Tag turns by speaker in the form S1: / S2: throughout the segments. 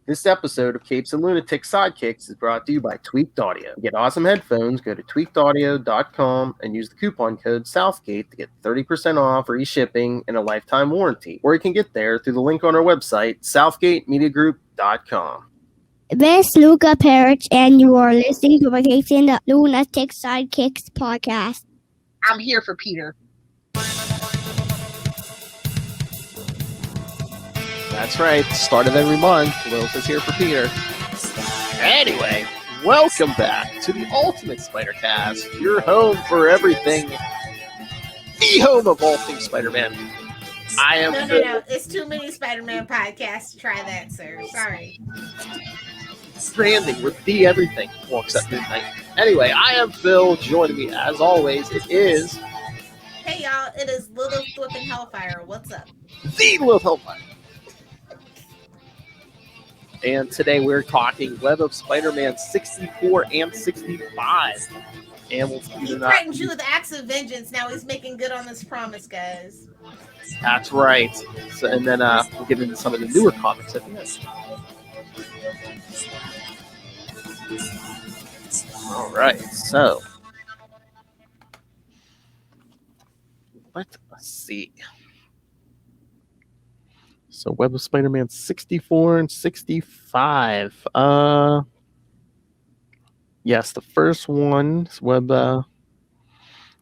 S1: This episode of Capes and Lunatics Sidekicks is brought to you by Tweaked Audio. To get awesome headphones, go to tweakedaudio.com and use the coupon code Southgate to get 30% off, free shipping, and a lifetime warranty. Or you can get there through the link on our website, southgatemediagroup.com.
S2: This is Phil Perich, and you are listening to the Lunatics Sidekicks Podcast.
S3: I'm here for Peter.
S1: That's right. Start of every month, Lilith is here for Peter. Anyway, welcome back to the Ultimate Spider-Cast, your home for everything, the home of all things Spider-Man. I am
S3: No. It's too many Spider-Man podcasts to try that, sir. Sorry.
S1: Stranding with the everything. Well, except midnight. Anyway, I am Phil. Joining me, as always, it is...
S3: Hey, y'all. It is Lilith Hellfire. What's up?
S1: The Lilith Hellfire. And today we're talking Web of Spider-Man 64 and 65. And we'll
S3: he threatened you with acts of vengeance. Now he's making good on this promise, guys.
S1: That's right. So, and then we'll get into some of the newer comics at the end. All right, so let's see. So Web of Spider-Man 64 and 65. Yes, the first one is Web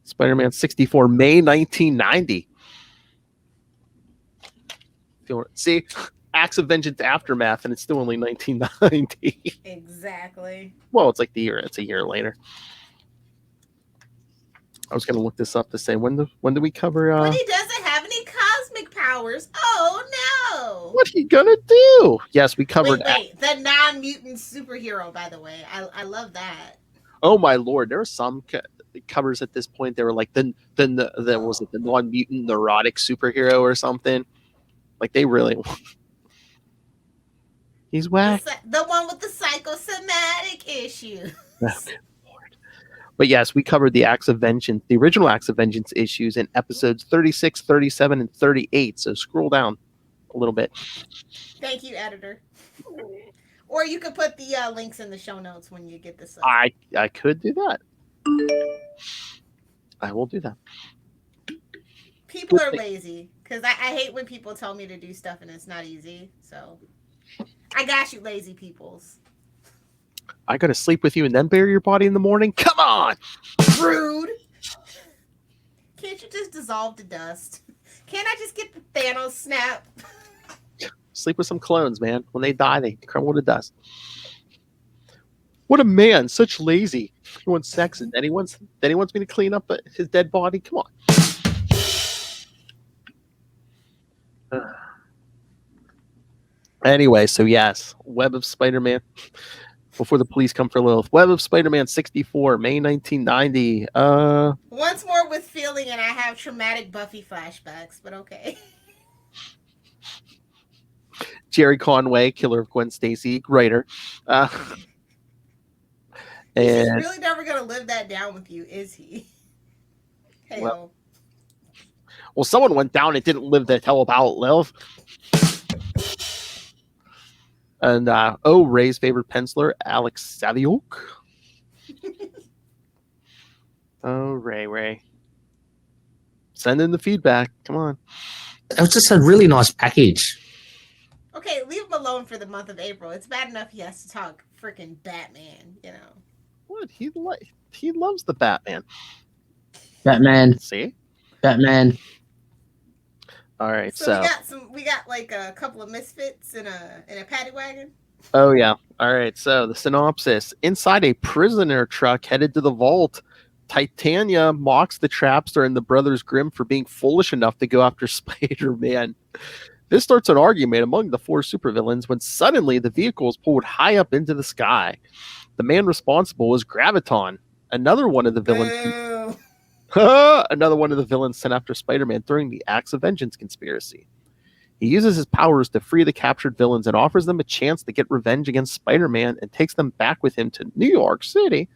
S1: Spider-Man 64, May 1990. See, Acts of Vengeance Aftermath, and it's still only 1990.
S3: Exactly.
S1: Well, it's like the year. It's a year later. I was going to look this up to say when did we cover?
S3: When he doesn't have any cosmic powers. Oh no!
S1: What he gonna do? Yes, we covered.
S3: Wait, the non-mutant superhero. By the way, I love that.
S1: Oh my lord, there are some covers at this point. They were like the was it the non-mutant neurotic superhero or something? Like they really. He's whack.
S3: The one with the psychosomatic issues.
S1: But yes, we covered the Acts of Vengeance, the original Acts of Vengeance issues in episodes 36, 37, and 38. So scroll down a little bit.
S3: Thank you, editor. Or you could put the links in the show notes when you get this up.
S1: I could do that. I will do that.
S3: People are lazy because I hate when people tell me to do stuff and it's not easy. So I got you, lazy peoples.
S1: I gotta sleep with you and then bury your body in the morning? Come on!
S3: Rude! Can't you just dissolve to dust? Can't I just get the Thanos snap?
S1: Sleep with some clones, man. When they die, they crumble to dust. What a man, such lazy. He wants sex and then he wants me to clean up his dead body? Come on. Anyway, so yes, Web of Spider-Man. Before the police come for Lilith. Web of Spider-Man 64, May 1990.
S3: Once more with feeling, and I have traumatic Buffy flashbacks, but okay.
S1: Jerry Conway, killer of Gwen Stacy, writer.
S3: He's really never going to live that down with you, is he? Hey,
S1: well, someone went down and didn't live that hell about Lilith. And Ray's favorite penciler, Alex Saviok. Oh, Ray. Send in the feedback. Come on.
S4: It was just a really nice package.
S3: Okay, leave him alone for the month of April. It's bad enough he has to talk freaking Batman, you know.
S1: What? He loves the Batman.
S4: Batman.
S1: See?
S4: Batman.
S1: All right,
S3: so we got like a couple of misfits in a paddy wagon.
S1: Oh yeah. All right. So the synopsis: inside a prisoner truck headed to the vault, Titania mocks the Trapster and the Brothers Grimm for being foolish enough to go after Spider-Man. This starts an argument among the four supervillains when suddenly the vehicle is pulled high up into the sky. The man responsible is Graviton, another one of the villains. Another one of the villains sent after Spider-Man during the Acts of Vengeance conspiracy. He uses his powers to free the captured villains and offers them a chance to get revenge against Spider-Man and takes them back with him to New York City.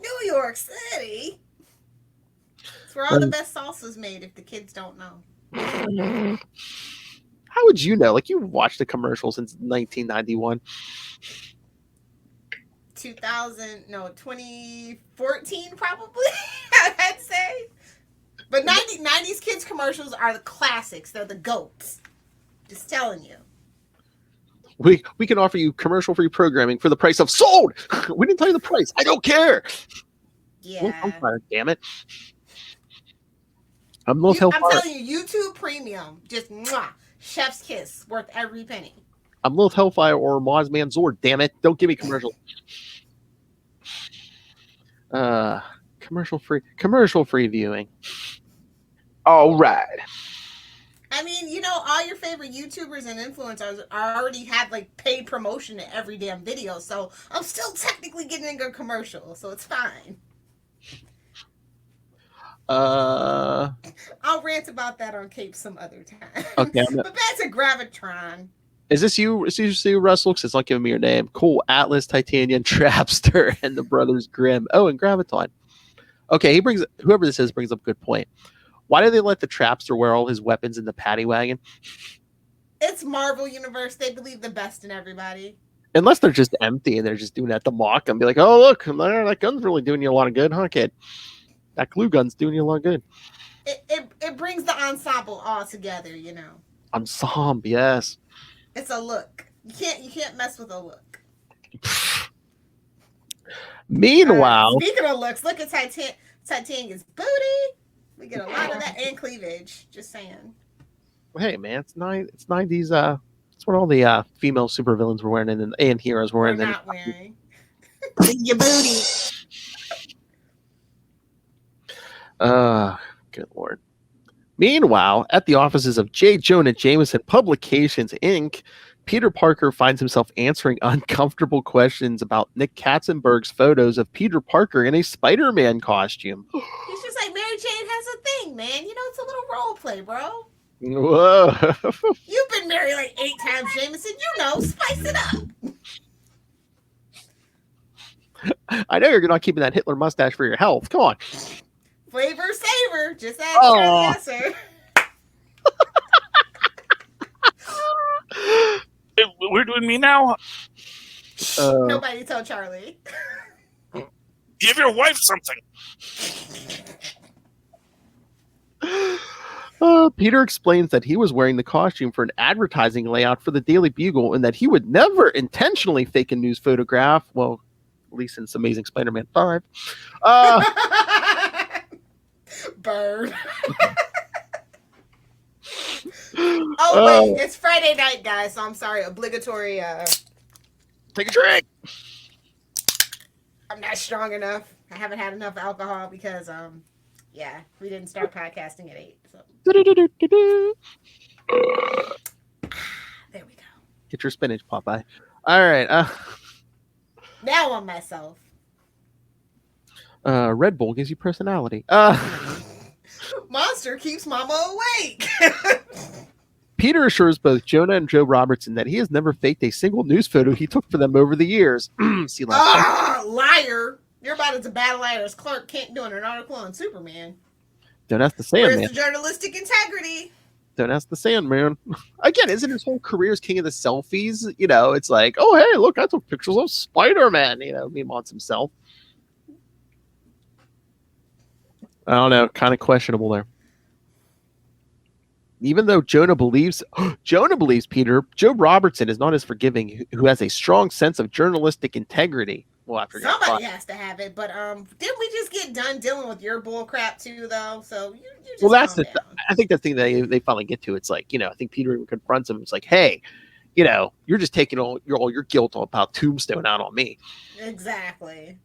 S3: New York City? It's where all the best salsa's made, if the kids don't know.
S1: How would you know? Like, you watched the commercial since 1991.
S3: 2014 probably, I'd say. But 90s kids commercials are the classics. They're the GOATs. Just telling you.
S1: We can offer you commercial-free programming for the price of sold. We didn't tell you the price. I don't care.
S3: Yeah.
S1: I'm fired, damn it. I'm telling
S3: you, YouTube Premium, just mwah, chef's kiss, worth every penny.
S1: I'm Lilith Hellfire or Mozman Zord, damn it. Don't give me commercials. Commercial free viewing. All right.
S3: I mean, you know, all your favorite YouTubers and influencers already have like paid promotion in every damn video, so I'm still technically getting a commercial, so it's fine. I'll rant about that on Cape some other time.
S1: Okay.
S3: But back to Gravitron.
S1: Is this you? Is this you, Russell? Because it's not giving me your name. Cool. Atlas, Titanium, Trapster, and the Brothers Grimm. Oh, and Graviton. Okay, whoever this is brings up a good point. Why do they let the Trapster wear all his weapons in the paddy wagon?
S3: It's Marvel Universe. They believe the best in everybody.
S1: Unless they're just empty and they're just doing that to mock and be like, oh, look, that gun's really doing you a lot of good, huh, kid? That glue gun's doing you a lot of good.
S3: It brings the ensemble all together, you know.
S1: Ensemble, yes.
S3: It's a look. You can't mess with a look.
S1: Meanwhile,
S3: speaking of looks, look at Titania's booty. We get a lot of that and cleavage. Just saying.
S1: Hey man, it's 90s. It's what all the female supervillains were wearing and heroes were wearing.
S3: They're not wearing. Your booty.
S1: Good lord. Meanwhile, at the offices of J. Jonah Jameson Publications, Inc., Peter Parker finds himself answering uncomfortable questions about Nick Katzenberg's photos of Peter Parker in a Spider-Man costume.
S3: He's just like, Mary Jane has a thing, man. You know, it's a little role play, bro.
S1: Whoa.
S3: You've been married like 8 times, Jameson. You know, spice it up.
S1: I know you're not keeping that Hitler mustache for your health. Come on.
S3: Flavor savor. Just ask Charlie Esser.
S5: We're doing me now?
S3: Nobody tell Charlie.
S5: Give your wife something.
S1: Peter explains that he was wearing the costume for an advertising layout for the Daily Bugle and that he would never intentionally fake a news photograph. Well, at least in Amazing Spider-Man 5.
S3: Bird. Wait, it's Friday night, guys, so I'm sorry. Obligatory
S1: take a drink.
S3: I'm not strong enough. I haven't had enough alcohol because we didn't start podcasting at 8. So there we go.
S1: Get your spinach, Popeye. All right.
S3: Now I'm myself.
S1: Red Bull gives you personality.
S3: Monster keeps Mama awake.
S1: Peter assures both Jonah and Joe Robertson that he has never faked a single news photo he took for them over the years. See last
S3: liar. You're about as a battle liar as Clark Kent doing an article on Superman.
S1: Don't ask the Sandman.
S3: Where's the journalistic integrity?
S1: Don't ask the Sandman. Again, isn't his whole career as king of the selfies? You know, it's like, oh, hey, look, I took pictures of Spider-Man. You know, he wants himself. I don't know, kind of questionable there. Even though Jonah believes Peter, Joe Robertson is not as forgiving, who has a strong sense of journalistic integrity. Well, after
S3: somebody has to have it, but didn't we just get done dealing with your bull crap too, though? So you just
S1: that's I think the thing that they finally get to. It's like, you know, I think Peter even confronts him. It's like, hey, you know, you're just taking all your guilt about Tombstone out on me.
S3: Exactly.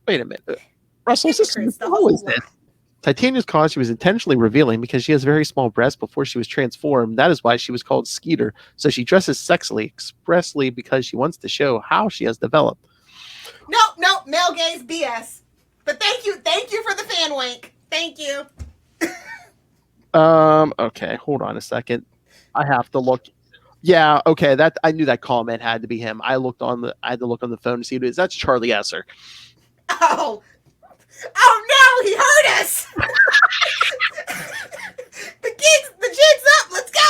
S1: Wait a minute. Russell, how is this? Titania's costume was intentionally revealing because she has very small breasts before she was transformed. That is why she was called Skeeter. So she dresses sexily, expressly because she wants to show how she has developed.
S3: No, male gaze BS. But thank you for the fan wink. Thank you.
S1: Okay, hold on a second. I have to look. Yeah, okay, that I knew that comment had to be him. I had to look on the phone to see who it is. That's Charlie Esser.
S3: Oh no, he heard us. The jig's up. Let's go.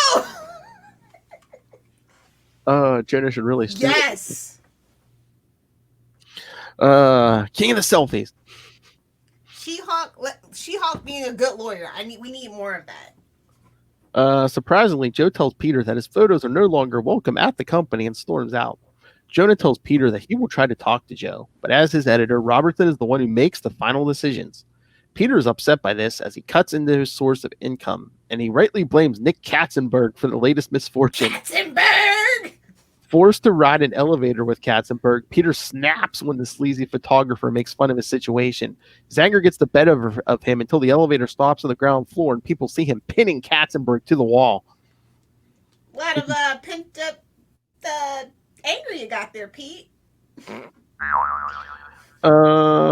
S1: Jonah should really steal it.
S3: Yes.
S1: King of the selfies.
S3: She-Hulk being a good lawyer. We need more of that.
S1: Surprisingly, Joe tells Peter that his photos are no longer welcome at the company and storms out. Jonah tells Peter that he will try to talk to Joe, but as his editor, Robertson is the one who makes the final decisions. Peter is upset by this as he cuts into his source of income, and he rightly blames Nick Katzenberg for the latest misfortune.
S3: Katzenberg!
S1: Forced to ride an elevator with Katzenberg, Peter snaps when the sleazy photographer makes fun of his situation. His anger gets the better of him until the elevator stops on the ground floor and people see him pinning Katzenberg to the wall.
S3: A lot of pent up anger you got there, Pete.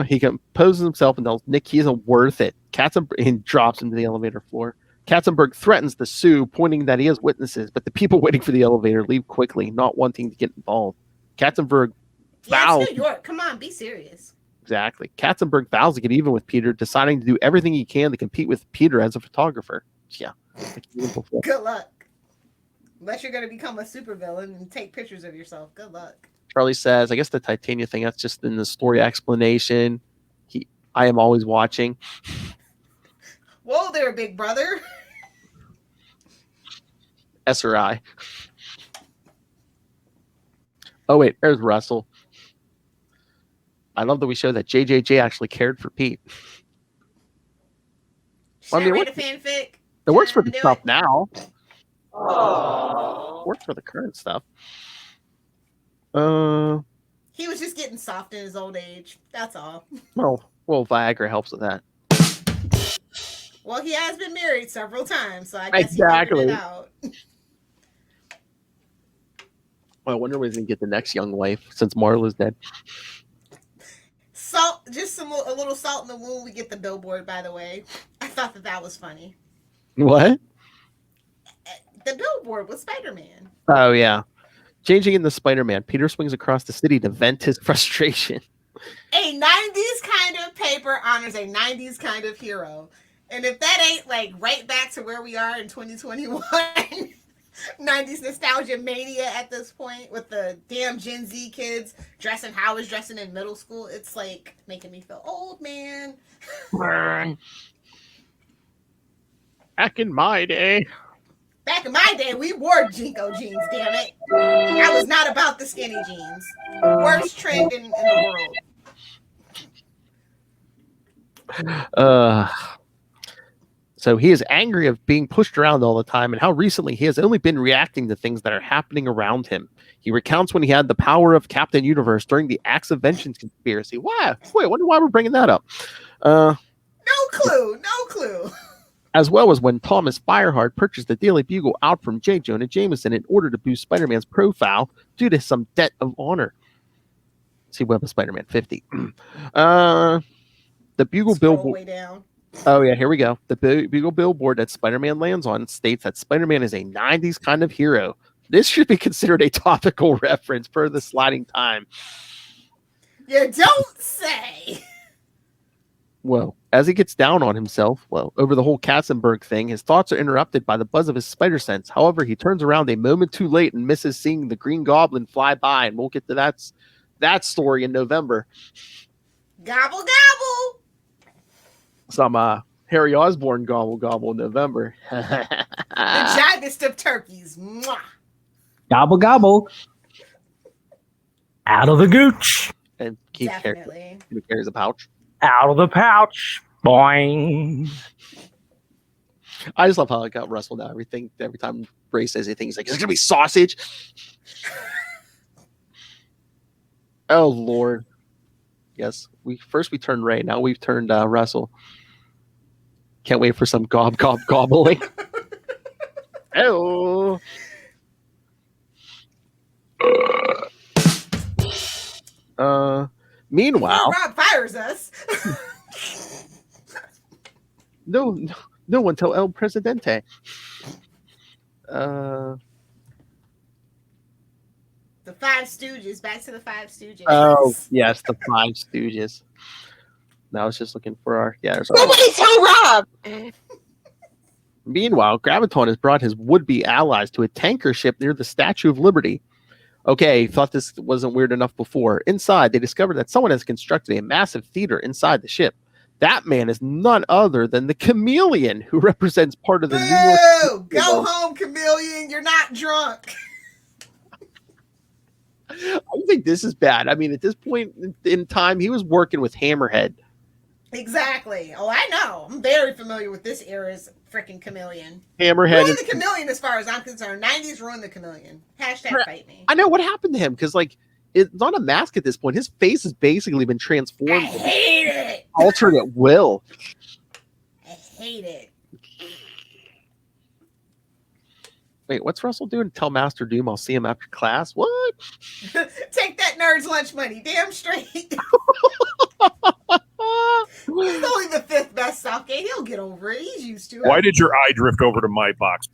S1: He composes himself and tells Nick he isn't worth it. Katzenberg drops into the elevator floor. Katzenberg threatens to sue, pointing that he has witnesses, but the people waiting for the elevator leave quickly, not wanting to get involved. Katzenberg vows.
S3: It's New York. Come on, be serious.
S1: Exactly. Katzenberg vows to get even with Peter, deciding to do everything he can to compete with Peter as a photographer. Yeah.
S3: Good luck. Unless you're going to become a supervillain and take pictures of yourself. Good luck.
S1: Charlie says, I guess the Titania thing, that's just in the story explanation. I am always watching.
S3: Whoa there, big brother.
S1: SRI. Oh, wait, there's Russell. I love that we show that JJJ actually cared for Pete.
S3: Should I write a fanfic?
S1: It works for the stuff
S3: it?
S1: now. Works for the current stuff.
S3: He was just getting soft in his old age. That's all.
S1: Well, Viagra helps with that.
S3: Well, he has been married several times, so I guess
S1: Exactly.
S3: he figured it out.
S1: Well, I wonder when he's going to get the next young wife since Marla's dead.
S3: Salt, just a little salt in the wound. We get the billboard, by the way. I thought that was funny.
S1: What?
S3: The billboard with Spider-Man.
S1: Oh, yeah. Changing into Spider-Man, Peter swings across the city to vent his frustration.
S3: A 90s kind of paper honors a 90s kind of hero. And if that ain't like right back to where we are in 2021, 90s nostalgia mania at this point with the damn Gen Z kids dressing how I was dressing in middle school, it's like making me feel old, man.
S1: Back in my day.
S3: Back in my day, we wore Jinko jeans, damn it. I was not about the skinny jeans. Worst trend in the
S1: world. So he is angry of being pushed around all the time and how recently he has only been reacting to things that are happening around him. He recounts when he had the power of Captain Universe during the Acts of Vengeance conspiracy. Why? Wait, I wonder why we're bringing that up.
S3: No clue.
S1: As well as when Thomas Fireheart purchased the Daily Bugle out from J. Jonah Jameson in order to boost Spider-Man's profile due to some debt of honor. See Web of Spider-Man 50. The Bugle billboard.
S3: Way down.
S1: Oh, yeah, here we go. The Bugle billboard that Spider-Man lands on states that Spider-Man is a 90s kind of hero. This should be considered a topical reference per the sliding time.
S3: You don't say.
S1: Well, as he gets down on himself, over the whole Katzenberg thing, his thoughts are interrupted by the buzz of his spider sense. However, he turns around a moment too late and misses seeing the Green Goblin fly by, and we'll get to that story in November.
S3: Gobble, gobble.
S1: Some Harry Osborn gobble in November.
S3: The jaggedest of turkeys. Mwah.
S4: Gobble, gobble. Out of the gooch.
S1: And Keith carries a pouch.
S4: Out of the pouch. Boing.
S1: I just love how it got Russell now. Every time Ray says anything, he's like, "Is it gonna be sausage?" Oh Lord. Yes. We turned Ray. Now we've turned Russell. Can't wait for some gobbling. Oh. Meanwhile,
S3: Rob fires us.
S1: no one tell El Presidente.
S3: The Five Stooges. Back to the Five Stooges.
S1: Oh yes, the Five Stooges. Now I was just looking for our. Yeah, there's
S3: Nobody tell Rob.
S1: Meanwhile, Graviton has brought his would-be allies to a tanker ship near the Statue of Liberty. Okay, thought this wasn't weird enough before. Inside, they discovered that someone has constructed a massive theater inside the ship. That man is none other than the Chameleon, who represents part of the New York.
S3: Boo! Go home, Chameleon. You're not drunk.
S1: I think this is bad. I mean, at this point in time, he was working with Hammerhead.
S3: Exactly. Oh, I know. I'm very familiar with this era's freaking Chameleon.
S1: Hammerhead.
S3: Ruined the Chameleon as far as I'm concerned. 90s ruined the Chameleon. Hashtag fight me.
S1: I know what happened to him because, like, it's not a mask at this point. His face has basically been transformed.
S3: I hate it.
S1: Altered at will.
S3: I hate it.
S1: Wait, what's Russell doing? Tell Master Doom I'll see him after class? What?
S3: Take that nerd's lunch money. Damn straight. He's only the 5th best Southgate. He'll get over it. He's used to it.
S5: Why did your eye drift over to my box?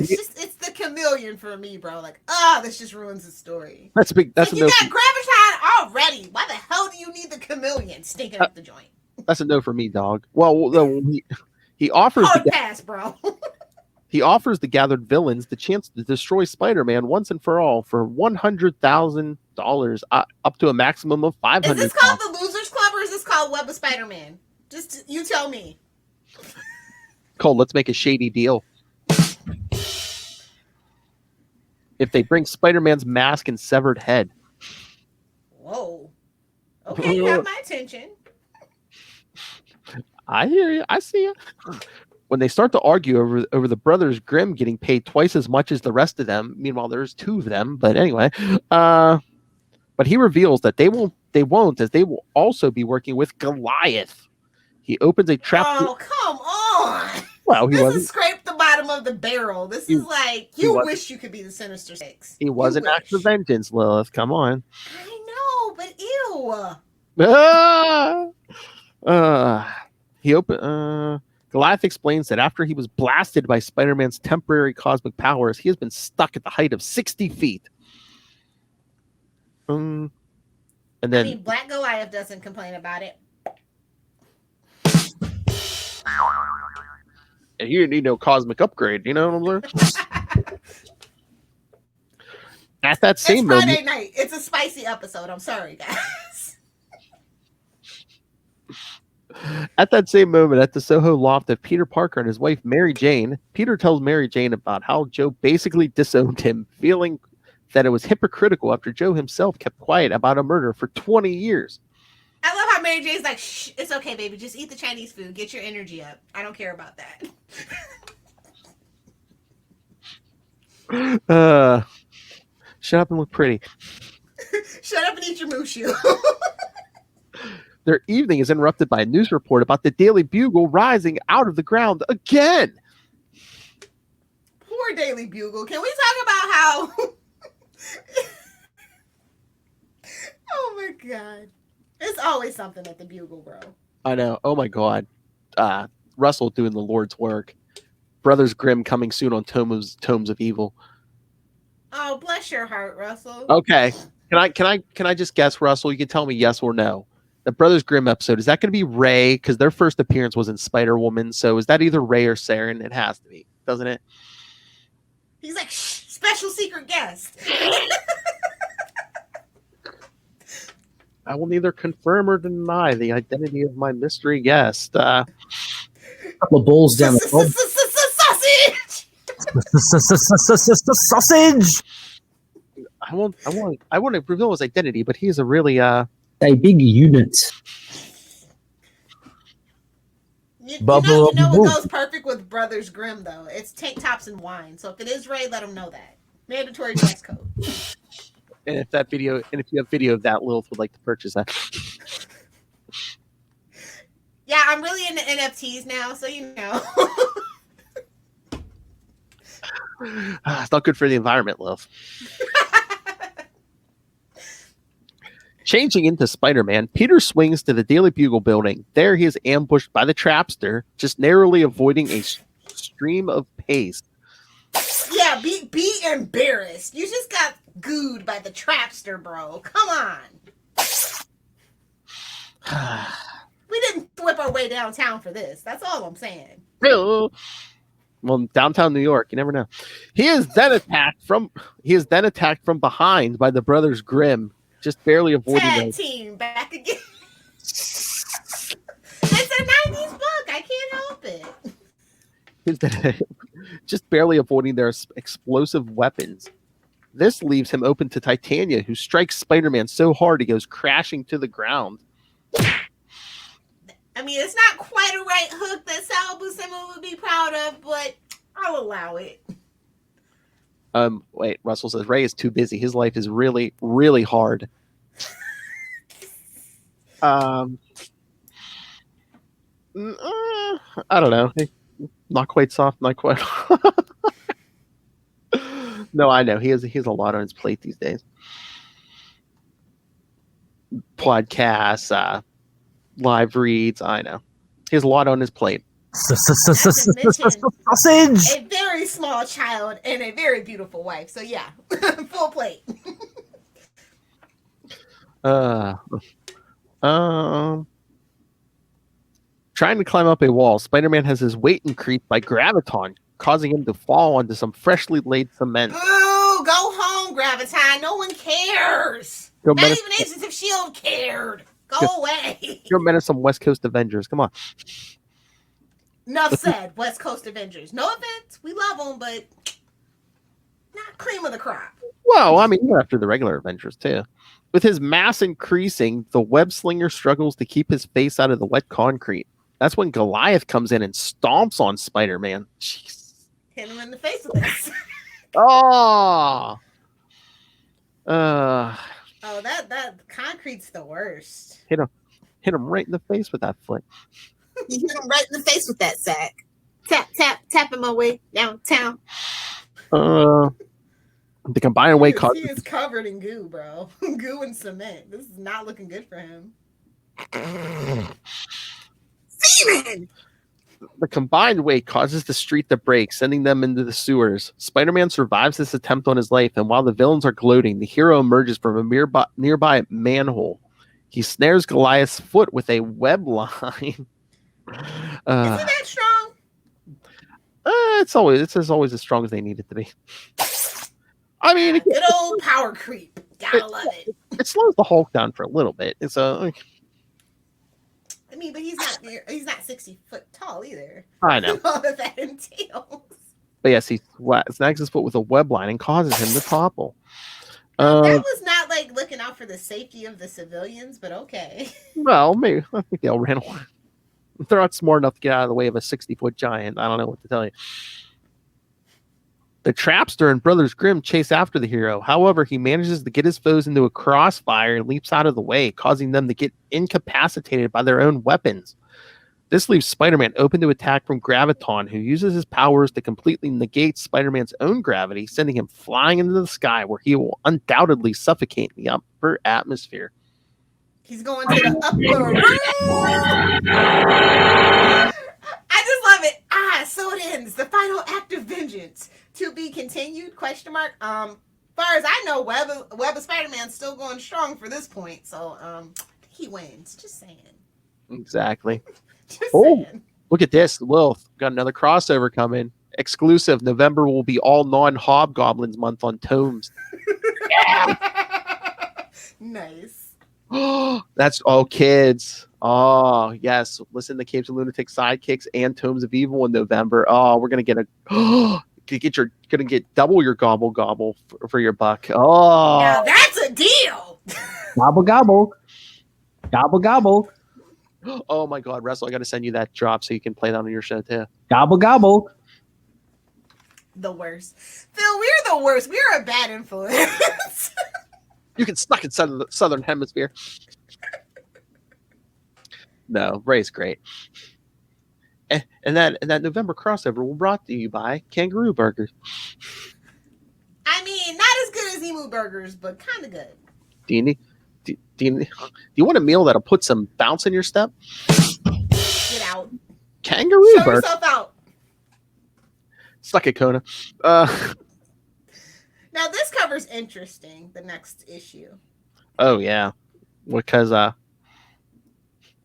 S3: It's the Chameleon for me, bro. Like, this just ruins the story.
S1: That's big. That's
S3: like,
S1: a no.
S3: You got Graviton already. Why the hell do you need the Chameleon stinking up the joint?
S1: That's a no for me, dog. Well, he offers
S3: pass, bro.
S1: He offers the gathered villains the chance to destroy Spider-Man once and for all for $100,000, up to a maximum of $500,000.
S3: Is this called the Losers Club or is this called Web of Spider-Man? Just you tell me.
S1: Cole, let's make a shady deal. If they bring Spider-Man's mask and severed head.
S3: Whoa. Okay, you have my attention.
S1: I hear you. I see you. When they start to argue over the brothers Grimm getting paid twice as much as the rest of them, meanwhile there's 2 of them. But anyway, but he reveals that they won't, as they will also be working with Goliath. He opens a trap.
S3: Oh, come on!
S1: Well, he wasn't.
S3: Is scrape the bottom of the barrel. This is like you wish you could be the Sinister Six.
S1: He was an act of vengeance, Lilith. Come on.
S3: I know, but ew.
S1: He opened. Goliath explains that after he was blasted by Spider-Man's temporary cosmic powers, he has been stuck at the height of 60 feet. And then
S3: Black Goliath doesn't complain about it.
S1: You didn't need no cosmic upgrade. You know what I'm saying? At that same moment,
S3: Friday night. It's a spicy episode. I'm sorry, guys.
S1: At that same moment, at the Soho loft of Peter Parker and his wife, Mary Jane, Peter tells Mary Jane about how Joe basically disowned him, feeling that it was hypocritical after Joe himself kept quiet about a murder for 20 years.
S3: I love how Mary Jane's like, shh, it's okay, baby. Just eat the Chinese food. Get your energy up. I don't care about
S1: that. Shut up and look pretty.
S3: Shut up and eat your mushu.
S1: Their evening is interrupted by a news report about the Daily Bugle rising out of the ground again.
S3: Poor Daily Bugle. Can we talk about how... Oh my God. It's always something at the Bugle, bro.
S1: I know. Oh my God. Russell doing the Lord's work. Brothers Grimm coming soon on Tomes of Evil.
S3: Oh, bless your heart, Russell.
S1: Okay. Can I just guess, Russell? You can tell me yes or no. The Brothers Grimm episode, is that going to be Ray? Because their first appearance was in Spider-Woman. So is that either Ray or Saren? It has to be, doesn't it?
S3: He's like, shh, special secret guest.
S1: I will neither confirm or deny the identity of my mystery guest.
S4: Couple of balls down the sausage.
S1: I won't reveal his identity, but he's a really
S4: a big unit.
S3: You know what goes perfect with Brothers Grimm though? It's tank tops and wine. So if it is Ray, let him know that. Mandatory dress code.
S1: And if you have video of that, Lilith would like to purchase that.
S3: Yeah, I'm really into NFTs now, so you know.
S1: It's not good for the environment, Lilith. Changing into Spider-Man, Peter swings to the Daily Bugle building. There he is ambushed by the Trapster, just narrowly avoiding a stream of paste.
S3: Yeah, be embarrassed. You just got gooed by the Trapster, bro. Come on. We didn't whip our way downtown for this. That's all I'm saying.
S1: Well, downtown New York, you never know. He is then attacked from behind by the brothers Grimm, just barely avoiding
S3: Tag
S1: them.
S3: team back again. It's a 90s book. I can't help it.
S1: Just barely avoiding their explosive weapons. This leaves him open to Titania, who strikes Spider-Man so hard he goes crashing to the ground.
S3: I mean, it's not quite a right hook that Sal Buscema would be proud of, but I'll allow it.
S1: Wait, Russell says Ray is too busy. His life is really, really hard. I don't know. Not quite soft, not quite. No, I know he has a lot on his plate these days. Podcasts, live reads. I know he has a lot on his plate.
S4: Sausage.
S3: A very small child and a very beautiful wife. So yeah, full plate.
S1: Trying to climb up a wall, Spider-Man has his weight increased by graviton, causing him to fall onto some freshly laid cement.
S3: Boo! Go home, Graviton. No one cares.
S1: Go
S3: Not
S1: menace,
S3: even Agents of S.H.I.E.L.D. cared. Go away.
S1: go menace some West Coast Avengers. Come on.
S3: Enough said, West Coast Avengers. No offense. We love them, but not cream of the crop.
S1: Well, I mean, you're after the regular Avengers, too. With his mass increasing, the web slinger struggles to keep his face out of the wet concrete. That's when Goliath comes in and stomps on Spider-Man. Jeez.
S3: Hit him in the face with this.
S1: Oh!
S3: Oh, that concrete's the worst.
S1: Hit him right in the face with that flick.
S3: You hit him right in the face with that sack. Tapping my way downtown.
S1: The combined weight
S3: He is covered in goo, bro. Goo and cement. This is not looking good for him. Seaman!
S1: The combined weight causes the street to break, sending them into the sewers. Spider-Man survives this attempt on his life, and while the villains are gloating, the hero emerges from a nearby manhole. He snares Goliath's foot with a web line.
S3: Is it that strong?
S1: It's always as strong as they need it to be. I mean,
S3: Good old power creep. Gotta love it.
S1: It slows the Hulk down for a little bit. It's
S3: I mean, but he's not 60 foot tall either.
S1: I know.
S3: All that entails.
S1: But yes, he snags his foot with a web line and causes him to topple.
S3: That was not like looking out for the safety of the civilians, but okay.
S1: Well, maybe I think they all ran away. They're not smart enough to get out of the way of a 60-foot giant. I don't know what to tell you. The Trapster and Brothers Grimm chase after the hero. However, he manages to get his foes into a crossfire and leaps out of the way, causing them to get incapacitated by their own weapons. This leaves Spider-Man open to attack from Graviton, who uses his powers to completely negate Spider-Man's own gravity, sending him flying into the sky, where he will undoubtedly suffocate in the upper atmosphere.
S3: He's going to the upper room. I just love it. So it ends. The final act of vengeance. To be continued, question mark. Far as I know, Web of Spider-Man's still going strong for this point. So I think he wins. Just saying.
S1: Exactly.
S3: Just saying.
S1: Look at this. Lilith, got another crossover coming. Exclusive. November will be all non-Hobgoblins month on Tomes.
S3: Nice.
S1: That's all kids. Oh, yes. Listen to Capes and Lunatics Sidekicks and Tomes of Evil in November. Oh, we're going to get double your gobble for your buck. Oh,
S3: Now that's a deal.
S4: Gobble, gobble. Gobble, gobble.
S1: Oh my God, Russell, I got to send you that drop so you can play that on your show too.
S4: Gobble, gobble.
S3: The worst. Phil, we're the worst. We're a bad influence.
S1: You can stuck in Southern Hemisphere. No, Ray's great. And that November crossover will brought to you by Kangaroo Burgers.
S3: I mean, not as good as Emu Burgers, but kind of good.
S1: Do you want a meal that'll put some bounce in your step?
S3: Get out.
S1: Kangaroo
S3: Show
S1: Burgers.
S3: yourself out.
S1: Stuck at Kona.
S3: Now this cover's interesting. The next issue.
S1: Oh yeah, because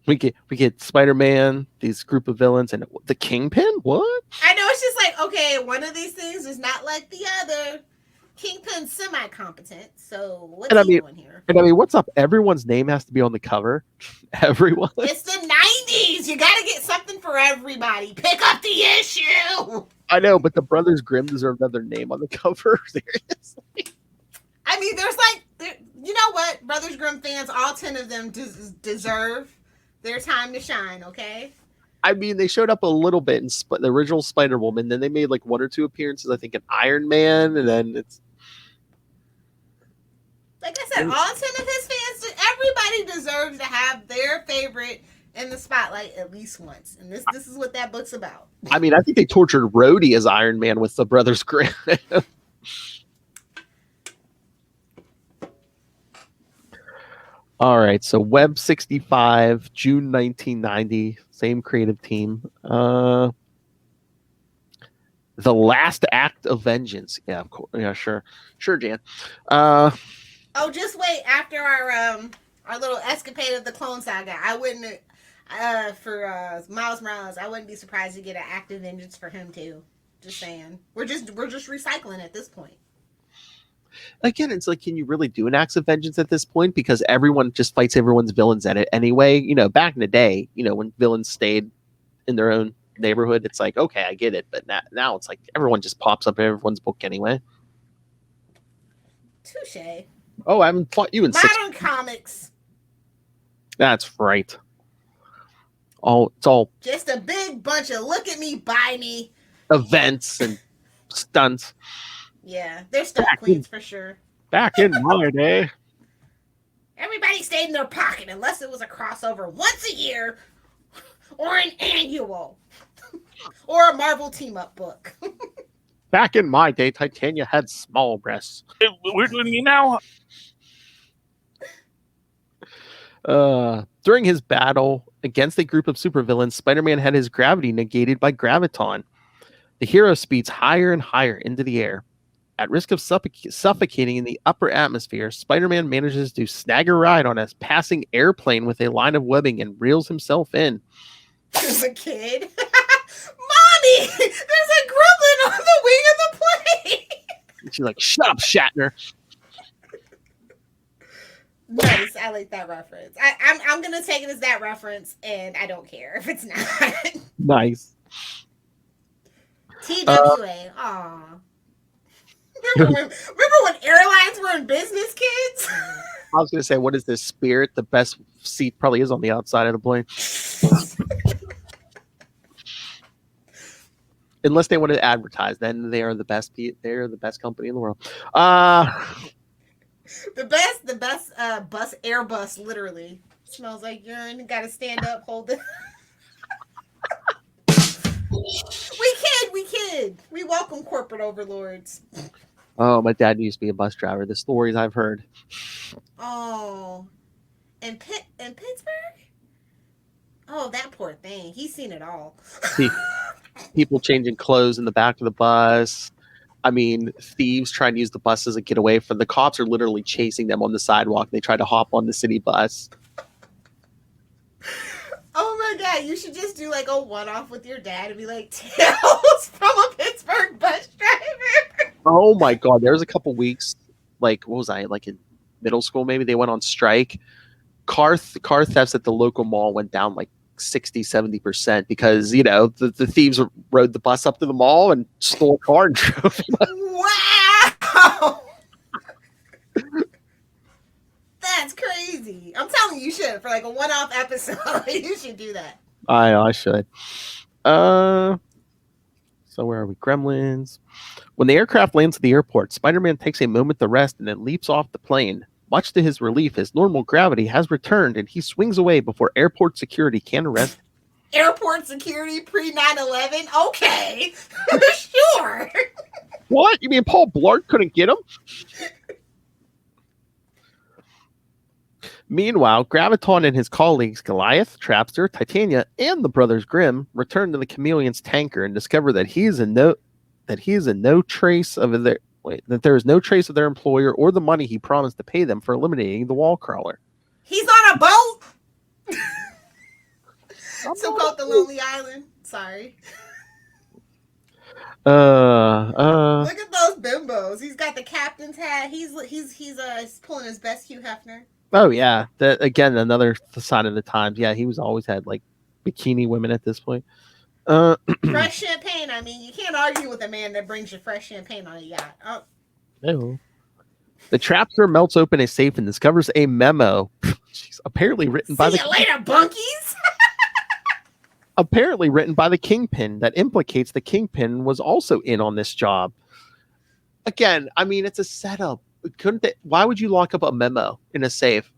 S1: We get Spider-Man, these group of villains, and the Kingpin. What?
S3: I know, it's just like, okay, one of these things is not like the other. Kingpin's semi-competent, so what's he doing here?
S1: And I mean, what's up? Everyone's name has to be on the cover. Everyone.
S3: It's the 90s. You got to get something for everybody. Pick up the issue.
S1: I know, but the Brothers Grimm deserve another name on the cover. Seriously.
S3: I mean, there's like, you know what? Brothers Grimm fans, all 10 of them deserve their time to shine, okay?
S1: I mean, they showed up a little bit in the original Spider-Woman. Then they made like 1 or 2 appearances, I think, in Iron Man. And then it's...
S3: Like I said, all 10 of his fans, everybody deserves to have their favorite in the spotlight at least once. And this is what that book's about.
S1: I mean, I think they tortured Rhodey as Iron Man with the Brothers Grimm. All right, so Web 65, June 1990, same creative team. The Last Act of Vengeance. Yeah, of course. Yeah, sure, Jan.
S3: Oh, just wait. After our little escapade of the Clone Saga, I wouldn't for Miles Morales. I wouldn't be surprised to get an Act of Vengeance for him too. Just saying, we're just recycling at this point.
S1: Again, it's like, can you really do an Acts of Vengeance at this point? Because everyone just fights everyone's villains at it anyway. You know, back in the day, you know, when villains stayed in their own neighborhood, it's like, okay, I get it. But now it's like everyone just pops up in everyone's book anyway.
S3: Touche.
S1: Oh, I haven't fought you in
S3: Modern comics.
S1: That's right. It's all
S3: just a big bunch of look at me, buy me
S1: events and stunts.
S3: Yeah, they're stunt queens for sure.
S1: Back in my day,
S3: everybody stayed in their pocket unless it was a crossover once a year or an annual or a Marvel team-up book.
S1: Back in my day, Titania had small breasts.
S5: We're doing me now?
S1: During his battle against a group of supervillains, Spider-Man had his gravity negated by graviton. The hero speeds higher and higher into the air. At risk of suffocating in the upper atmosphere, Spider-Man manages to snag a ride on a passing airplane with a line of webbing and reels himself in.
S3: There's a kid. Mommy! There's a gremlin on the wing of the plane!
S1: And she's like, shut up, Shatner.
S3: Nice. I like that reference. I'm going to take it as that reference, and I don't care if it's not.
S1: Nice.
S3: TWA. Aw. Remember when airlines were in business, kids?
S1: I was going to say, what is this, Spirit? The best seat probably is on the outside of the plane. Unless they want to advertise, then they are the best. They're the best company in the world.
S3: The best bus, Airbus, literally. Smells like urine. Got to stand up, hold it. We kid. We welcome corporate overlords.
S1: Oh, my dad used to be a bus driver. The stories I've heard.
S3: Oh, in Pittsburgh? Oh, that poor thing. He's seen it all.
S1: People changing clothes in the back of the bus. I mean, thieves trying to use the bus as a getaway. From the cops are literally chasing them on the sidewalk. They try to hop on the city bus.
S3: Oh my God, you should just do like a one-off with your dad and be like, tales from a Pittsburgh bus driver.
S1: Oh my God, there was a couple weeks, like, what was I, like in middle school maybe, they went on strike. Car thefts at the local mall went down like 60-70% because, you know, the thieves rode the bus up to the mall and stole a car and drove it.
S3: Wow! That's crazy. I'm telling you should. For like a one-off episode, you should do that.
S1: I should. So where are we? Gremlins. When the aircraft lands at the airport, Spider-Man takes a moment to rest and then leaps off the plane. Much to his relief, his normal gravity has returned and he swings away before airport security can arrest him.
S3: Airport security pre-9/11? Okay. Sure.
S1: What? You mean Paul Blart couldn't get him? Meanwhile, Graviton and his colleagues Goliath, Trapster, Titania, and the Brothers Grimm return to the Chameleon's tanker and discover that there is no trace of their employer or the money he promised to pay them for eliminating the wall crawler.
S3: He's on a boat. So-called the Lonely Island. Sorry.
S1: Look
S3: Look at those bimbos. He's got the captain's hat. He's pulling his best Hugh Hefner.
S1: Oh yeah, that again another sign of the times. Yeah, he was always had like bikini women at this point.
S3: Fresh champagne. I mean, you can't argue with a man that brings you fresh champagne on a yacht. Oh.
S1: No. The trapster melts open a safe and discovers a memo. Jeez, apparently written by
S3: See you later, bunkies.
S1: apparently written by the Kingpin that implicates the Kingpin was also in on this job. Again, I mean, it's a setup. Why would you lock up a memo in a safe?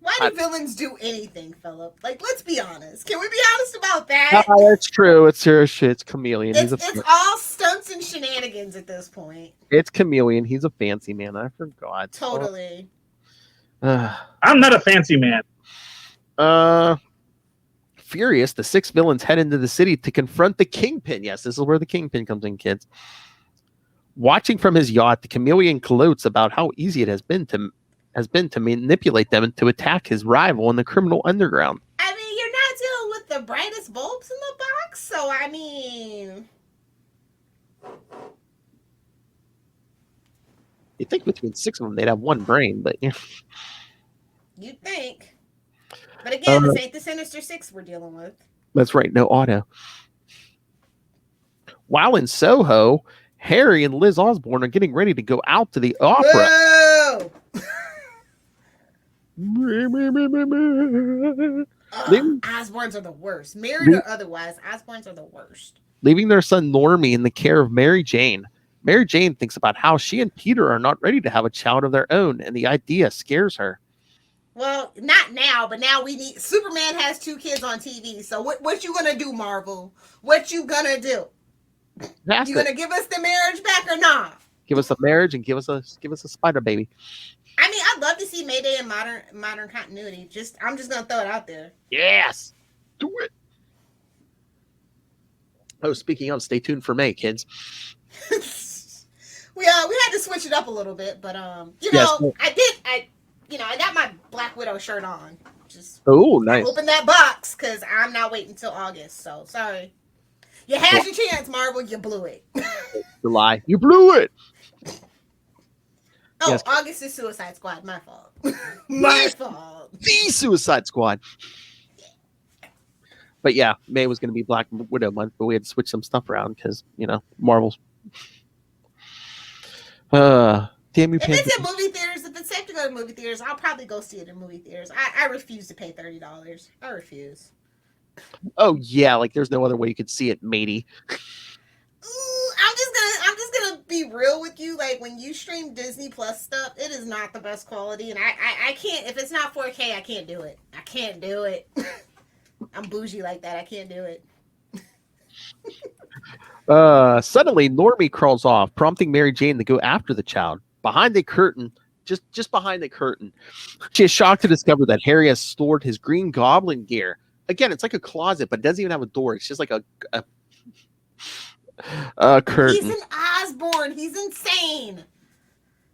S3: Why do villains do anything, Philip? Like, let's be honest. Can we be honest about that?
S1: That's true. It's your shit. It's Chameleon.
S3: It's all stunts and shenanigans at this point.
S1: It's Chameleon. He's a fancy man. I forgot.
S3: Totally.
S5: I'm not a fancy man.
S1: Furious, the 6 villains head into the city to confront the Kingpin. Yes, this is where the Kingpin comes in, kids. Watching from his yacht, the Chameleon gloats about how easy it has been to manipulate them and to attack his rival in the criminal underground.
S3: I mean, you're not dealing with the brightest bulbs in the box, so I mean,
S1: You'd think between 6 of them they'd have one brain, but yeah.
S3: You'd think. But again, this ain't the Sinister Six we're dealing with.
S1: That's right, no auto. While in Soho, Harry and Liz Osborne are getting ready to go out to the opera.
S3: Whoa! Osborns are the worst. Married or otherwise, Osborns are the worst.
S1: Leaving their son Normie in the care of Mary Jane. Mary Jane thinks about how she and Peter are not ready to have a child of their own, and the idea scares her.
S3: Well, not now, but now we need... Superman has 2 kids on TV, so what you gonna do, Marvel? What you gonna do? You gonna give us the marriage back or not?
S1: Give us a marriage and give us a spider baby.
S3: I mean, I'd love to see Mayday in modern continuity. I'm just gonna throw it out there.
S1: Yes, do it. Oh, speaking of, stay tuned for May, kids.
S3: we had to switch it up a little bit, but I got my Black Widow shirt on.
S1: Nice.
S3: Open that box because I'm not waiting until August. So sorry. You had your chance, Marvel. You blew it.
S1: July. You blew it.
S3: Oh,
S1: yes.
S3: August is Suicide Squad. My fault. My fault.
S1: The Suicide Squad. But yeah, May was going to be Black Widow month, but we had to switch some stuff around because, Marvel's. Damn you,
S3: if it's in movie theaters, if it's safe to go to movie theaters, I'll probably go see it in movie theaters. I refuse to pay $30. I refuse.
S1: Oh yeah, like there's no other way you could see it, matey.
S3: I'm just gonna be real with you. Like when you stream Disney Plus stuff, it is not the best quality, and I can't. If it's not 4K, I can't do it. I can't do it. I'm bougie like that. I can't do it.
S1: Suddenly, Normie crawls off, prompting Mary Jane to go after the child. Behind the curtain, just behind the curtain, she is shocked to discover that Harry has stored his Green Goblin gear. Again, it's like a closet, but it doesn't even have a door. It's just like a curtain.
S3: He's an Osborn. He's insane.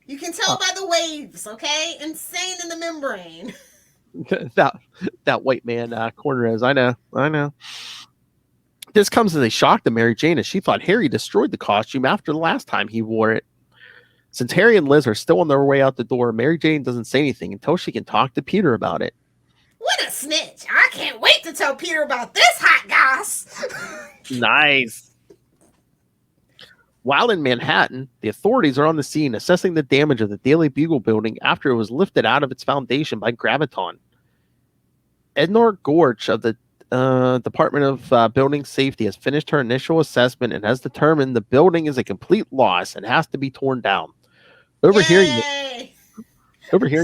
S3: You can tell by the waves, okay? Insane in the membrane.
S1: that white man corner is. I know. This comes as a shock to Mary Jane, as she thought Harry destroyed the costume after the last time he wore it. Since Harry and Liz are still on their way out the door, Mary Jane doesn't say anything until she can talk to Peter about it.
S3: What a snitch. I can't wait to tell Peter about this hot goss.
S1: Nice. While in Manhattan, the authorities are on the scene assessing the damage of the Daily Bugle building after it was lifted out of its foundation by Graviton. Ednor Gorch of the Department of Building Safety has finished her initial assessment and has determined the building is a complete loss and has to be torn down. Overhearing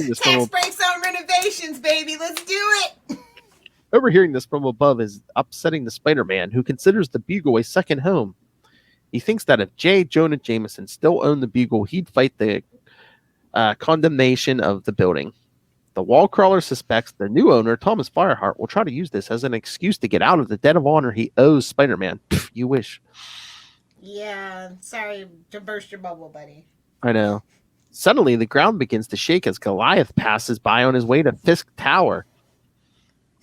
S1: this
S3: tax breaks on renovations, baby. Let's do it.
S1: Overhearing this from above is upsetting the Spider-Man, who considers the Bugle a second home. He thinks that if J. Jonah Jameson still owned the Bugle, he'd fight the condemnation of the building. The wall crawler suspects the new owner, Thomas Fireheart, will try to use this as an excuse to get out of the debt of honor he owes Spider-Man. You wish.
S3: Yeah, sorry to burst your bubble, buddy.
S1: I know. Suddenly, the ground begins to shake as Goliath passes by on his way to Fisk Tower.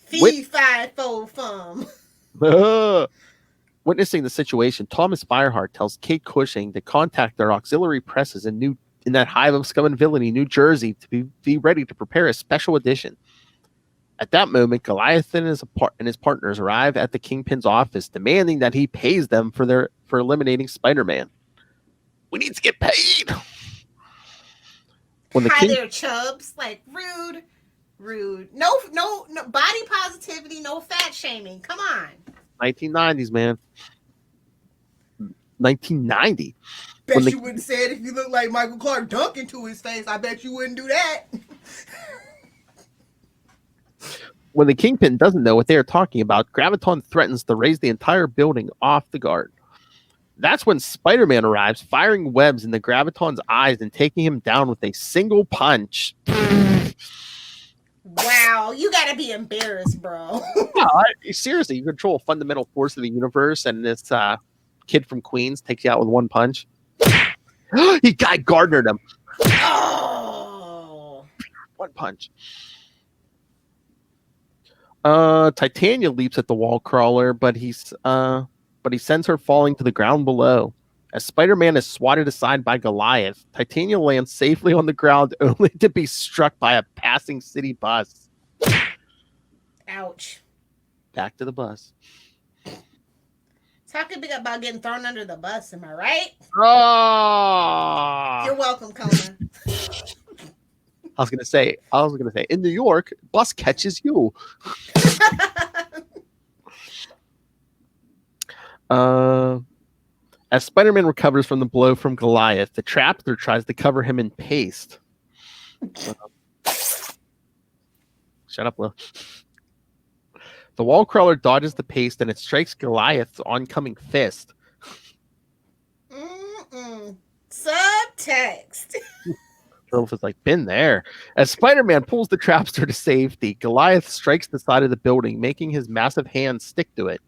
S3: Fee, fi, fo, fum.
S1: Witnessing the situation, Thomas Fireheart tells Kate Cushing to contact their auxiliary presses in that hive of scum and villainy, New Jersey, to be ready to prepare a special edition. At that moment, Goliath and his partners arrive at the Kingpin's office, demanding that he pays them for eliminating Spider-Man. We need to get paid.
S3: Hi there, chubs. Like, rude. No, body positivity, no fat shaming. Come on.
S1: 1990s, man. 1990.
S3: Bet you wouldn't say it if you looked like Michael Clark Duncan to his face. I bet you wouldn't do that.
S1: When the Kingpin doesn't know what they are talking about, Graviton threatens to raise the entire building off the guard. That's when Spider-Man arrives, firing webs into Graviton's eyes and taking him down with a single punch.
S3: Wow, you gotta be embarrassed, bro.
S1: No, seriously, you control a fundamental force of the universe, and this kid from Queens takes you out with one punch. He Guy Gardnered him.
S3: Oh.
S1: One punch. Titania leaps at the wall crawler, but he sends her falling to the ground below. As Spider-Man is swatted aside by Goliath, Titania lands safely on the ground only to be struck by a passing city bus.
S3: Ouch.
S1: Back to the bus.
S3: Talking about getting thrown under the bus, am I right?
S1: Oh!
S3: You're welcome, Kona.
S1: I was gonna say, in New York, bus catches you. As Spider-Man recovers from the blow from Goliath, the Trapster tries to cover him in paste. Shut up, Will. The wall crawler dodges the paste and it strikes Goliath's oncoming fist.
S3: Subtext.
S1: Lilith is like, been there. As Spider-Man pulls the Trapster to safety, Goliath strikes the side of the building, making his massive hand stick to it.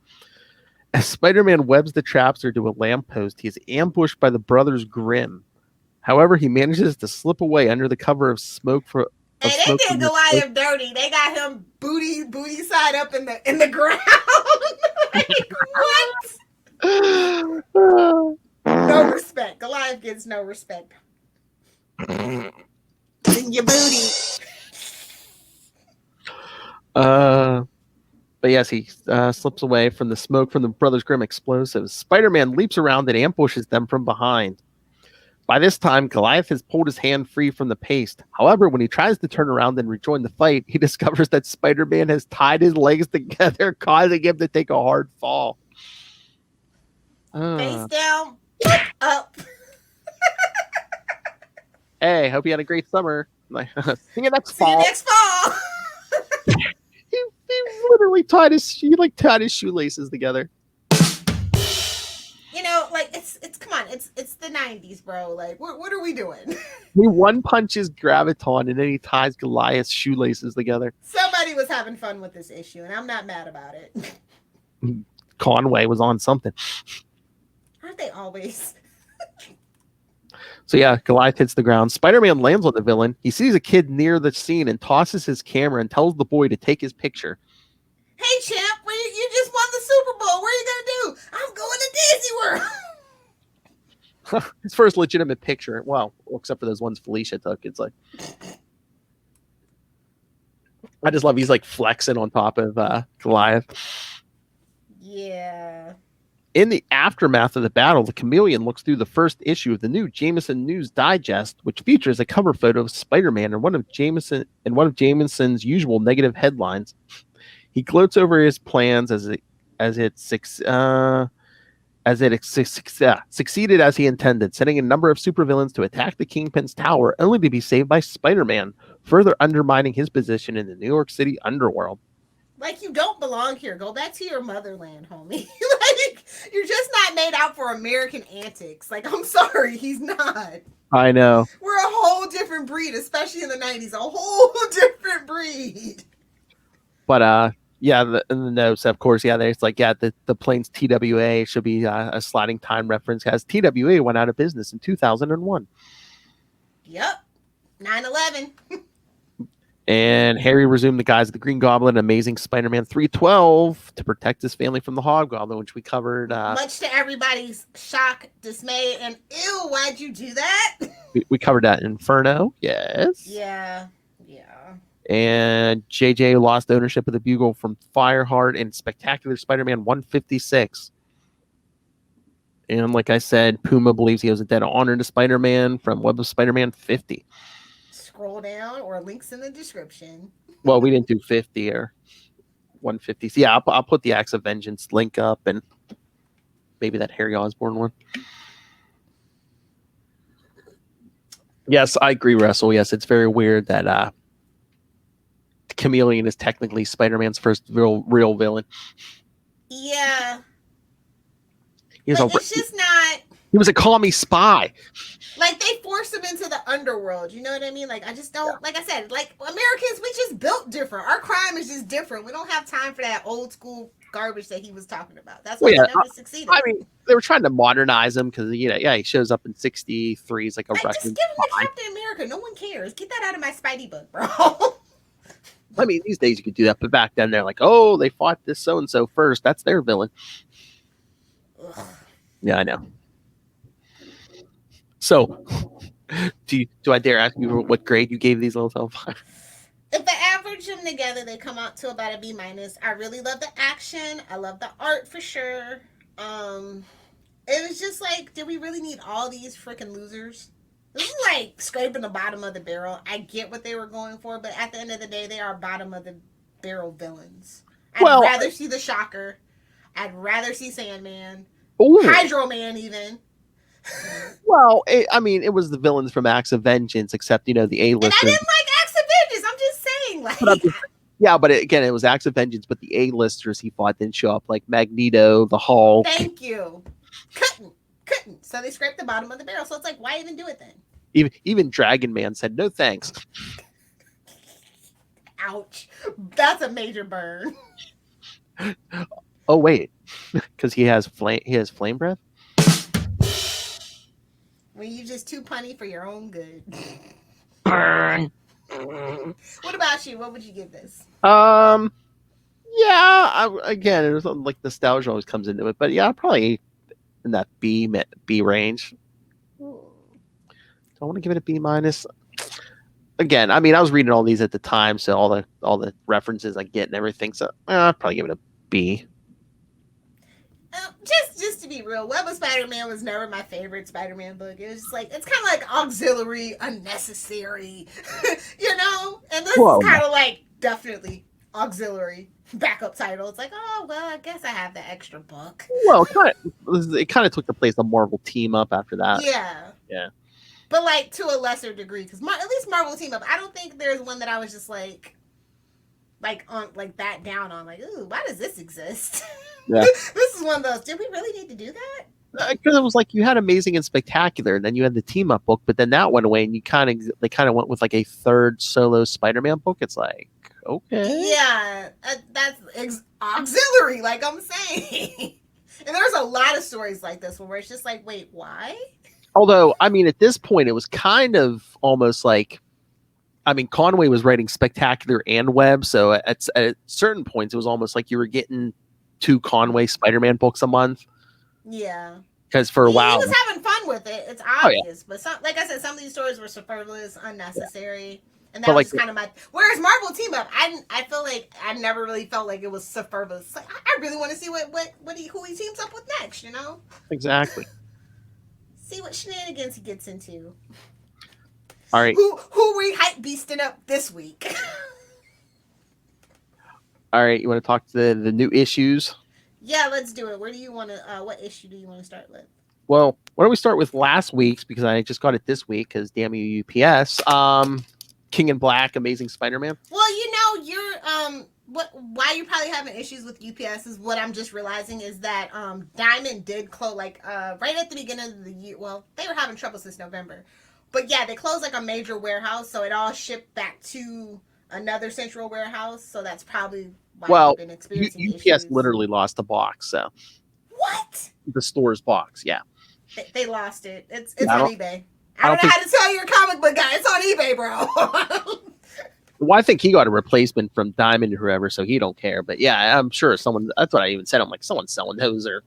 S1: As Spider-Man webs the Trapster to a lamppost, he is ambushed by the brothers Grimm. However, he manages to slip away under the cover of smoke.
S3: They did Goliath dirty. They got him booty side up in the ground. Like, what? No respect. Goliath gets no respect. In your booty.
S1: But yes, he slips away from the smoke from the Brothers Grimm explosives. Spider-Man leaps around and ambushes them from behind. By this time, Goliath has pulled his hand free from the paste. However, when he tries to turn around and rejoin the fight, he discovers that Spider-Man has tied his legs together, causing him to take a hard fall.
S3: Face down, up.
S1: Hey, hope you had a great summer. See you next
S3: See
S1: fall.
S3: you next fall.
S1: He literally tied his shoelaces together.
S3: You know, like it's come on, it's the 90s, bro. Like what are we doing?
S1: He one punches Graviton and then he ties Goliath's shoelaces together.
S3: Somebody was having fun with this issue, and I'm not mad about it.
S1: Conway was on something.
S3: Aren't they always?
S1: So yeah, Goliath hits the ground. Spider-Man lands on the villain. He sees a kid near the scene and tosses his camera and tells the boy to take his picture.
S3: Hey, champ, you just won the Super Bowl. What are you going to do? I'm going to Disney World.
S1: His first legitimate picture. Well, except for those ones Felicia took. It's like... I just love he's like flexing on top of Goliath.
S3: Yeah.
S1: In the aftermath of the battle, the Chameleon looks through the first issue of the new Jameson News Digest, which features a cover photo of Spider-Man and one of Jameson's usual negative headlines. He gloats over his plans as it succeeded as he intended, sending a number of supervillains to attack the Kingpin's tower, only to be saved by Spider-Man, further undermining his position in the New York City underworld.
S3: Like, you don't belong here. Go back to your motherland, homie. Like, you're just not made out for American antics. Like, I'm sorry, he's not.
S1: I know.
S3: We're a whole different breed, especially in the 90s. A whole different breed.
S1: But, yeah, in the notes, of course, yeah, there's like, yeah, the plane's TWA should be a sliding time reference, as TWA went out of business in 2001.
S3: Yep. 9/11.
S1: And Harry resumed the guise of the Green Goblin, Amazing Spider-Man 312, to protect his family from the Hobgoblin, which we covered.
S3: Much to everybody's shock, dismay, and ew, why'd you do that?
S1: We covered that in Inferno, yes.
S3: Yeah.
S1: And JJ lost ownership of the Bugle from Fireheart in Spectacular Spider-Man 156. And like I said, Puma believes he owes a debt of honor to Spider-Man from Web of Spider-Man 50.
S3: Scroll down or links in the description.
S1: Well, we didn't do 50 or 150. So yeah, I'll put the Acts of Vengeance link up and maybe that Harry Osborn one. Yes, I agree, Russell. Yes, it's very weird that Chameleon is technically Spider-Man's first real villain.
S3: Yeah.
S1: It's
S3: just not.
S1: He was a commie spy.
S3: Like, they forced him into the underworld. You know what I mean? Like, I just don't. Like I said, like Americans, we just built different. Our crime is just different. We don't have time for that old school garbage that he was talking about. That's why he never succeeded.
S1: I mean, they were trying to modernize him because he shows up in '63. He's like a
S3: Just give him a Captain America. No one cares. Get that out of my Spidey book, bro.
S1: I mean, these days you could do that, but back then they're like, oh, they fought this so and so first. That's their villain.
S3: Ugh.
S1: Yeah, I know. So, do I dare ask you what grade you gave these little Hellfire?
S3: If I average them together, they come out to about a B-. I really love the action. I love the art for sure. It was just like, did we really need all these freaking losers? This is like scraping the bottom of the barrel. I get what they were going for, but at the end of the day, they are bottom of the barrel villains. I'd rather see the Shocker. I'd rather see Sandman.
S1: Ooh.
S3: Hydro Man, even.
S1: Well, it was the villains from Acts of Vengeance, except, the A-listers.
S3: And I didn't like Acts of Vengeance. I'm just saying, like.
S1: But again, it was Acts of Vengeance, but the A-listers he fought didn't show up, like Magneto, the Hulk.
S3: Thank you. Couldn't. So they scraped the bottom of the barrel. So it's like, why even do it then?
S1: Even Dragon Man said no thanks.
S3: Ouch. That's a major burn.
S1: Oh wait, because he has flame breath.
S3: When you just too punny for your own good.
S1: Burn.
S3: What about you? What would you give this?
S1: Again, it was like nostalgia always comes into it, but yeah, probably in that B range. Do I want to give it a B-? Again, I was reading all these at the time, so all the references I get and everything. So I'll probably give it a B.
S3: Just to be real, Web of Spider-Man was never my favorite Spider-Man book. It was just like, it's kind of like auxiliary, unnecessary, And this is kind of like definitely auxiliary backup title. It's like, oh well, I guess I have the extra book.
S1: Well, it kind of took the place of Marvel Team Up after that.
S3: Yeah. But like to a lesser degree, because at least Marvel Team Up, I don't think there's one that I was just like on like that down on. Like, ooh, why does this exist?
S1: Yeah.
S3: This is one of those. Did we really need to do that?
S1: Because it was like you had Amazing and Spectacular, and then you had the Team Up book, but then that went away, and they kind of went with like a third solo Spider-Man book. It's like, okay,
S3: yeah, that's auxiliary, like I'm saying. And there's a lot of stories like this one where it's just like, wait, why?
S1: Although, at this point, it was kind of almost like, Conway was writing Spectacular and Web, so at certain points, it was almost like you were getting 2 Conway Spider-Man books a month.
S3: Yeah.
S1: Because for a while,
S3: he was having fun with it. It's obvious, but like I said, some of these stories were superfluous, unnecessary, and that was kind of my. Whereas Marvel Team Up, I feel like I never really felt like it was superfluous. Like, I really want to see who he teams up with next.
S1: Exactly.
S3: See what shenanigans he gets into.
S1: All right.
S3: Who we hype beasting up this week?
S1: All right, you want to talk to the new issues?
S3: Yeah, let's do it. Where do you want to? What issue do you want to start with?
S1: Well, why don't we start with last week's, because I just got it this week. Because damn you, UPS. King in Black, Amazing Spider-Man.
S3: Well, you're why you're probably having issues with UPS is what I'm just realizing is that Diamond did close right at the beginning of the year. Well, they were having trouble since November, but yeah, they closed like a major warehouse, so it all shipped back to another central warehouse. So that's probably why we've been experiencing
S1: UPS
S3: issues.
S1: literally lost a box. So
S3: what?
S1: The store's box, yeah.
S3: They lost it. It's on eBay. I don't know how to tell you, a comic book guy. It's on eBay, bro.
S1: Well, I think he got a replacement from Diamond or whoever, so he don't care. But yeah, I'm sure someone. That's what I even said. I'm like, someone's selling those. Or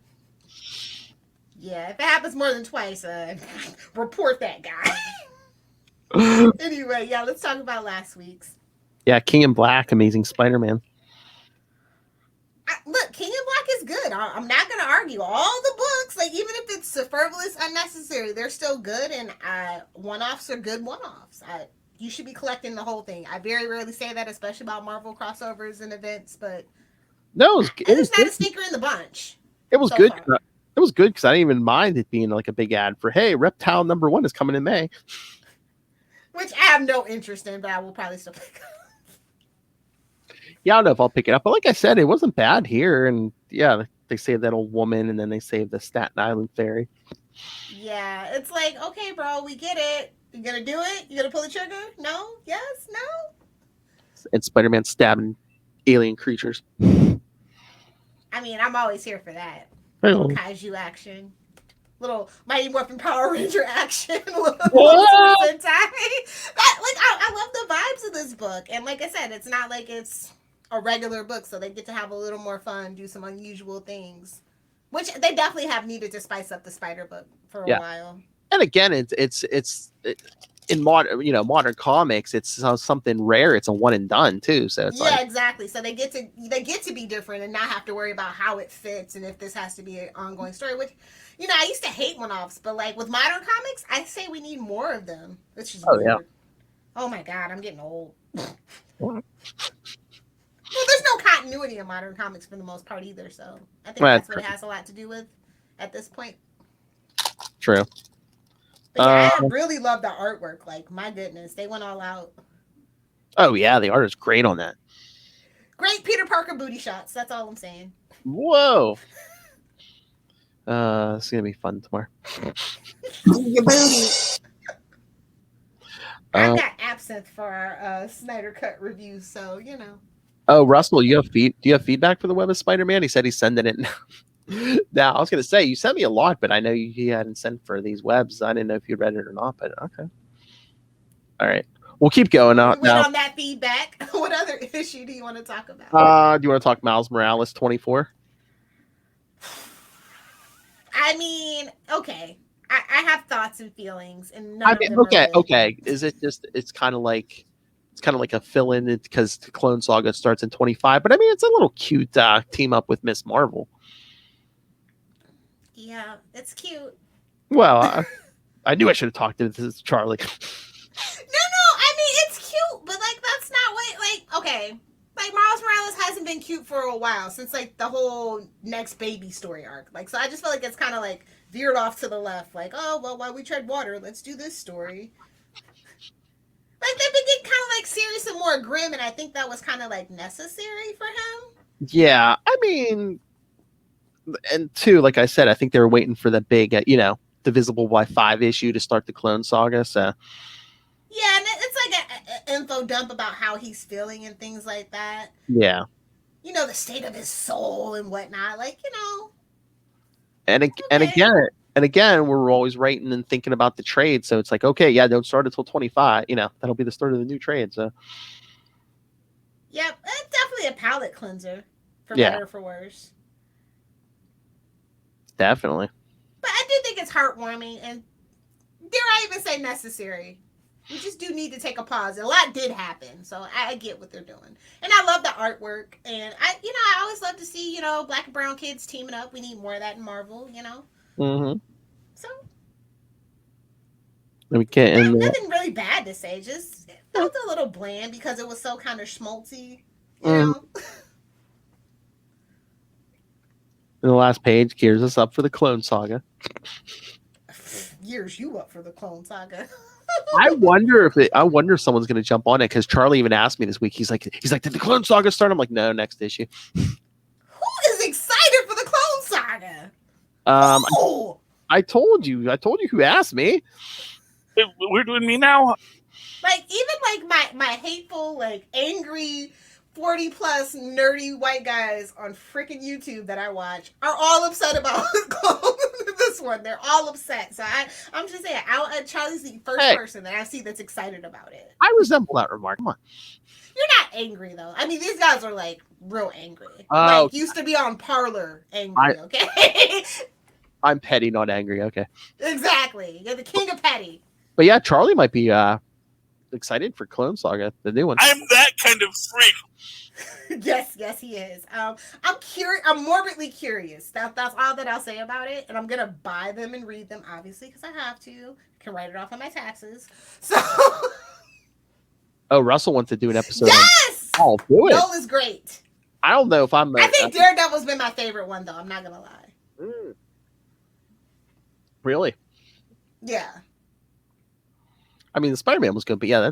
S3: Yeah, if it happens more than twice, report that guy. Anyway, yeah, let's talk about last week's.
S1: Yeah, King in Black, Amazing Spider-Man.
S3: Look, King in Black is good. I'm not going to argue. All the books, like even if it's superfluous, unnecessary, they're still good, and one-offs are good one-offs. You should be collecting the whole thing. I very rarely say that, especially about Marvel crossovers and events, but
S1: no,
S3: it's not a stinker in the bunch.
S1: It was so good. It was good because I didn't even mind it being like a big ad for, hey, Reptile #1 is coming in May.
S3: Which I have no interest in, but I will probably still pick up.
S1: Yeah, I don't know if I'll pick it up. But like I said, it wasn't bad here. And yeah, they saved that old woman and then they saved the Staten Island ferry.
S3: Yeah, it's like, okay, bro, we get it. You gonna do it? You gonna pull the trigger? No? Yes? No?
S1: And Spider-Man stabbing alien creatures.
S3: I mean, I'm always here for that. Little kaiju action. Little Mighty Morphin Power Ranger action. I love the vibes of this book. And like I said, it's not like it's a regular book, so they get to have a little more fun, do some unusual things. Which they definitely have needed to spice up the Spider book for a while. And again,
S1: it's in modern comics, it's something rare. It's a one and done too. So it's
S3: exactly. So they get to be different and not have to worry about how it fits and if this has to be an ongoing story. Which, I used to hate one-offs, but like with modern comics, I say we need more of them. It's just weird. Yeah. Oh my God, I'm getting old. Well, there's no continuity in modern comics for the most part either. So I think that's what it has a lot to do with at this point.
S1: True.
S3: But yeah, I really love the artwork. Like, my goodness, they went all out.
S1: Oh, yeah, the art is great on that.
S3: Great Peter Parker booty shots. That's all I'm saying.
S1: Whoa. It's going to be fun tomorrow.
S3: Your booty. I've got absinthe for our Snyder Cut review, so,
S1: Oh, Russell, do you have feedback for the Web of Spider-Man? He said he's sending it now. Now, I was going to say, you sent me a lot, but I know he hadn't sent for these webs. I didn't know if you read it or not, but okay. All right. We'll keep going.
S3: On that feedback. What other issue do you want to talk about?
S1: Do you want to talk Miles Morales 24?
S3: I mean, okay. I have thoughts and feelings. And
S1: okay. Is it just, it's kind of like a fill-in because the Clone Saga starts in 25, but I mean, it's a little cute team up with Miss Marvel.
S3: Yeah, it's cute.
S1: Well, I knew I should have talked to Charlie.
S3: No, I mean, it's cute, but, like, that's not what, okay. Like, Miles Morales hasn't been cute for a while, since, like, the whole next baby story arc. Like, so I just feel like it's kind of, like, veered off to the left. Like, oh, well, while we tread water, let's do this story. Like, they've been getting kind of, like, serious and more grim, and I think that was kind of, like, necessary for him.
S1: Yeah, I mean... And two, like I said, I think they were waiting for the big, Divisible by 5 issue to start the Clone Saga. So,
S3: yeah, and it's like an info dump about how he's feeling and things like that.
S1: Yeah,
S3: the state of his soul and whatnot, like
S1: And again, we're always writing and thinking about the trade. So it's like, okay, yeah, don't start until 25. That'll be the start of the new trade. So,
S3: yep, it's definitely a palate cleanser, for better or for worse.
S1: Definitely.
S3: But I do think it's heartwarming and dare I even say necessary. We just do need to take a pause. A lot did happen, so I get what they're doing. And I love the artwork. And I always love to see, black and brown kids teaming up. We need more of that in Marvel,
S1: Mm-hmm.
S3: So
S1: we can't
S3: nothing really bad to say. Just it felt a little bland because it was so kind of schmaltzy, you know.
S1: And the last page gears us up for the Clone Saga.
S3: Gears you up for the Clone Saga.
S1: I wonder if someone's going to jump on it because Charlie even asked me this week. He's like, did the Clone Saga start? I'm like, no, next issue.
S3: Who is excited for the Clone Saga?
S1: I told you who asked me.
S5: We're doing me now.
S3: Like even like my hateful, like angry 40 plus nerdy white guys on freaking YouTube that I watch are all upset about this one. They're all upset. So I'm just saying, Charlie's the first person that I see that's excited about it.
S1: I resemble that remark. Come on.
S3: You're not angry though. I mean, these guys are like real angry. Like used to be on Parlor angry. Okay.
S1: I'm petty, not angry. Okay.
S3: Exactly. You're the king of petty.
S1: But yeah, Charlie might be excited for Clone Saga, the new one.
S6: I'm that kind of freak.
S3: Yes, he is. I'm curious. I'm morbidly curious. That's all that I'll say about it. And I'm gonna buy them and read them, obviously, because I have to. I can write it off on my taxes. So.
S1: Oh, Russell wants to do an episode.
S3: Yes.
S1: I'll do it.
S3: Noel is great.
S1: I don't know if I'm.
S3: I think Daredevil's been my favorite one, though. I'm not gonna lie.
S1: Really?
S3: Yeah.
S1: I mean, the Spider-Man was good, but yeah.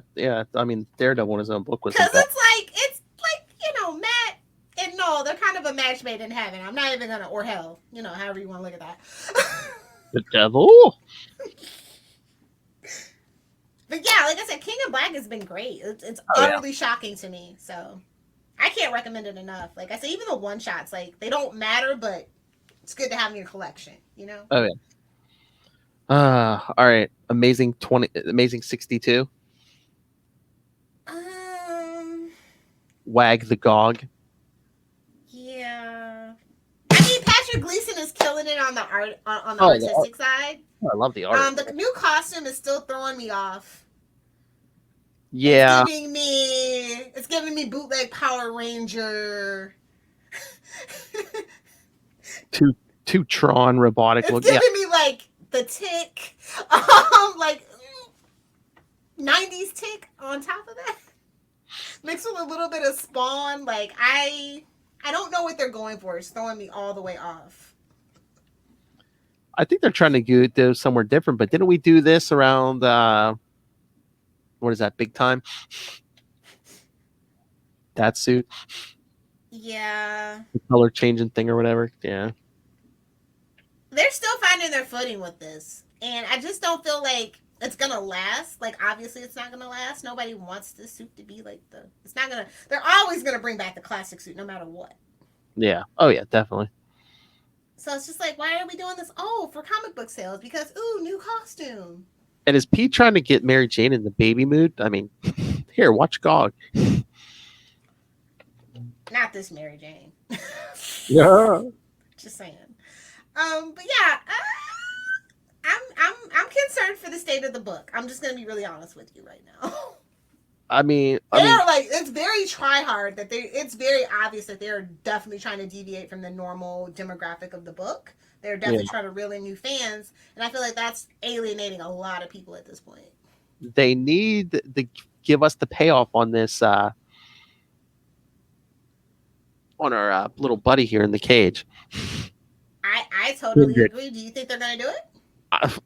S1: I mean, Daredevil in his own book was.
S3: Because it's like Matt and Noel, they're kind of a match made in heaven. I'm not even gonna, or hell, however you want to look at that.
S1: The devil.
S3: But yeah, like I said, King of Black has been great. It's utterly shocking to me, so I can't recommend it enough. Like I said, even the one shots, like they don't matter, but it's good to have in your collection.
S1: Oh yeah. All right. Amazing 62. Wag the Gog.
S3: Yeah. I mean, Patrick Gleason is killing it on the art on the artistic side.
S1: I love the art.
S3: The new costume is still throwing me off.
S1: Yeah.
S3: It's giving me bootleg Power Ranger.
S1: Two Tron robotic
S3: It's
S1: look.
S3: giving me like the Tick, like 90s Tick on top of that, mixed with a little bit of Spawn. Like I don't know what they're going for. It's throwing me all the way off.
S1: I think they're trying to do somewhere different, but didn't we do this around what is that, Big Time? That suit?
S3: Yeah.
S1: The color changing thing or whatever. Yeah.
S3: They're still finding their footing with this. And I just don't feel like it's going to last. Like, obviously, it's not going to last. Nobody wants this suit to be like it's not going to, they're always going to bring back the classic suit no matter what.
S1: Yeah. Oh, yeah, definitely.
S3: So it's just like, why are we doing this? Oh, for comic book sales, because, new costume.
S1: And is Pete trying to get Mary Jane in the baby mood? I mean, here, watch Gog.
S3: Not this Mary Jane.
S1: Yeah.
S3: Just saying. But yeah, I'm concerned for the state of the book. I'm just gonna be really honest with you right now.
S1: I mean,
S3: like, it's very try hard that it's very obvious that they're definitely trying to deviate from the normal demographic of the book. They're definitely trying to reel in new fans, and I feel like that's alienating a lot of people at this point.
S1: They need to give us the payoff on this, on our little buddy here in the cage.
S3: I totally agree. Do you think they're going to do it?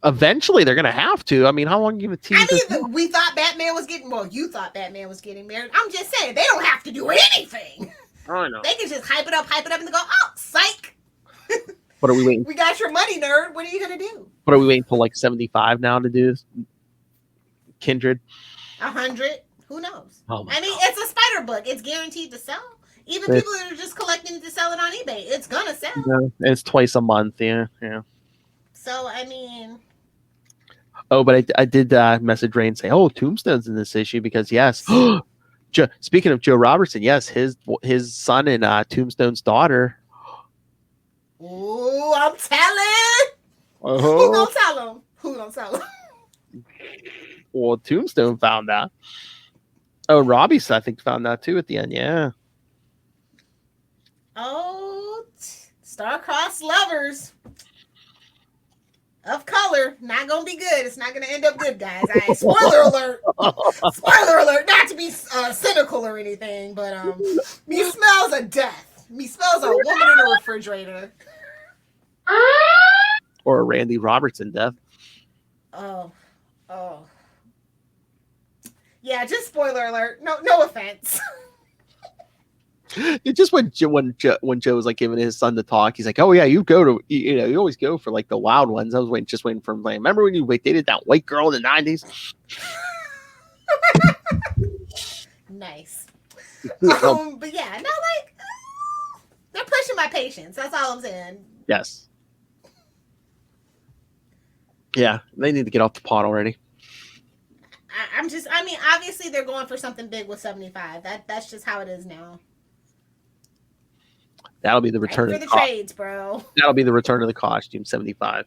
S1: Eventually, they're going to have to. I mean, how long are you going to tease this?
S3: We thought Batman was getting... Well, you thought Batman was getting married. I'm just saying, they don't have to do anything.
S1: I know.
S3: They can just hype it up, and go, oh, psych.
S1: What are we waiting?
S3: We got your money, nerd. What are you going to do?
S1: What are we waiting till, like, 75 now to do this? Kindred?
S3: 100? Who knows?
S1: Oh
S3: I mean, it's a spider book. It's guaranteed to sell. Even people that are just collecting to sell it on eBay, it's gonna sell.
S1: Yeah, it's twice a month. Yeah.
S3: So I mean,
S1: oh, but I did message Ray and say, "Oh, Tombstone's in this issue because yes." Speaking of Joe Robertson, yes, his son and Tombstone's daughter.
S3: Ooh, I'm telling. Who gonna tell him?
S1: Well, Tombstone found that. Oh, Robbie, I think, found that too at the end. Yeah.
S3: Oh, star-crossed lovers of color. Not gonna be good. It's not gonna end up good, guys. Spoiler alert. Spoiler alert. Not to be cynical or anything, but me smells a death. Me smells a woman in a refrigerator.
S1: Or a Randy Robertson death.
S3: Oh. Yeah, just spoiler alert. No offense.
S1: It just when Joe was like giving his son the talk, he's like, "Oh yeah, you always go for like the wild ones." I was waiting for him. Like, remember when you dated that white girl in the 90s?
S3: Nice. But yeah, no, like they're pushing my patience. That's all I'm saying.
S1: Yes. Yeah, they need to get off the pot already.
S3: I mean, obviously they're going for something big with 75. That's just how it is now.
S1: That'll be the return
S3: for
S1: of
S3: the
S1: the
S3: trades, bro.
S1: That'll be the return of the costume, 75.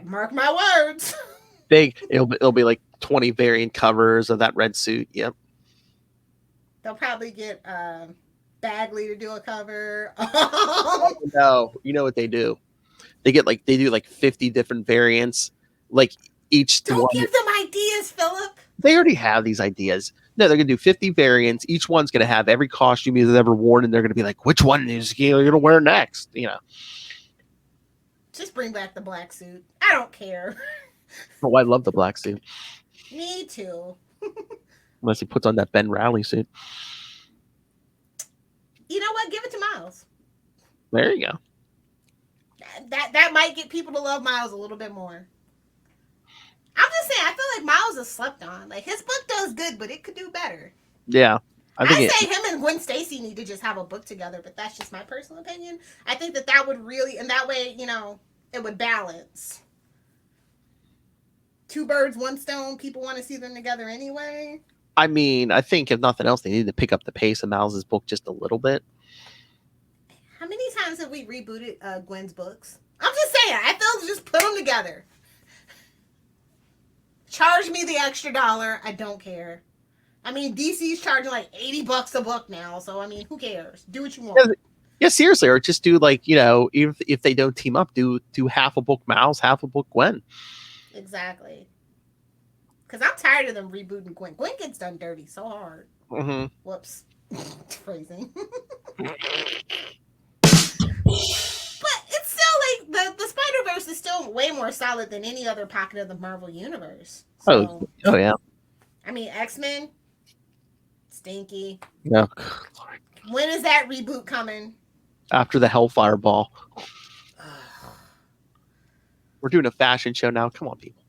S3: Mark my words.
S1: It'll be like 20 variant covers of that red suit. Yep.
S3: They'll probably get Bagley to do a cover.
S1: No, you know what they do? They do like 50 different variants. Like each
S3: Don't
S1: one.
S3: give them ideas, Philip.
S1: They already have these ideas. No, they're gonna do 50 variants. Each one's gonna have every costume he's ever worn, and they're gonna be like, which one is you're gonna wear next? You know.
S3: Just bring back the black suit. I don't care.
S1: Oh, I love the black suit.
S3: Me too.
S1: Unless he puts on that Ben Rowley suit.
S3: You know what? Give it to Miles.
S1: There you go.
S3: That might get people to love Miles a little bit more. I'm just saying, I feel like Miles is slept on. Like, his book does good, but it could do better.
S1: Yeah.
S3: I say him and Gwen Stacy need to just have a book together, but that's just my personal opinion. I think that would really, and that way, you know, it would balance. Two birds, one stone. People want to see them together anyway.
S1: I mean, I think if nothing else, they need to pick up the pace of Miles's book just a little bit.
S3: How many times have we rebooted Gwen's books? I'm just saying, I feel just put them together. Charge me the extra $1. I don't care. I mean, DC's charging like $80 a book now, so I mean, who cares? Do what you want.
S1: Yeah, seriously, or just do like, you know, if they don't team up, do half a book Miles, half a book Gwen.
S3: Exactly. Because I'm tired of them rebooting Gwen. Gwen gets done dirty so hard.
S1: Mm-hmm.
S3: Whoops. Phrasing. But it's still like the Spider-Verse is still way more solid than any other pocket of the Marvel Universe. So,
S1: oh yeah.
S3: I mean, X-Men, stinky.
S1: No.
S3: When is that reboot coming?
S1: After the Hellfire Ball. We're doing a fashion show now. Come on, people.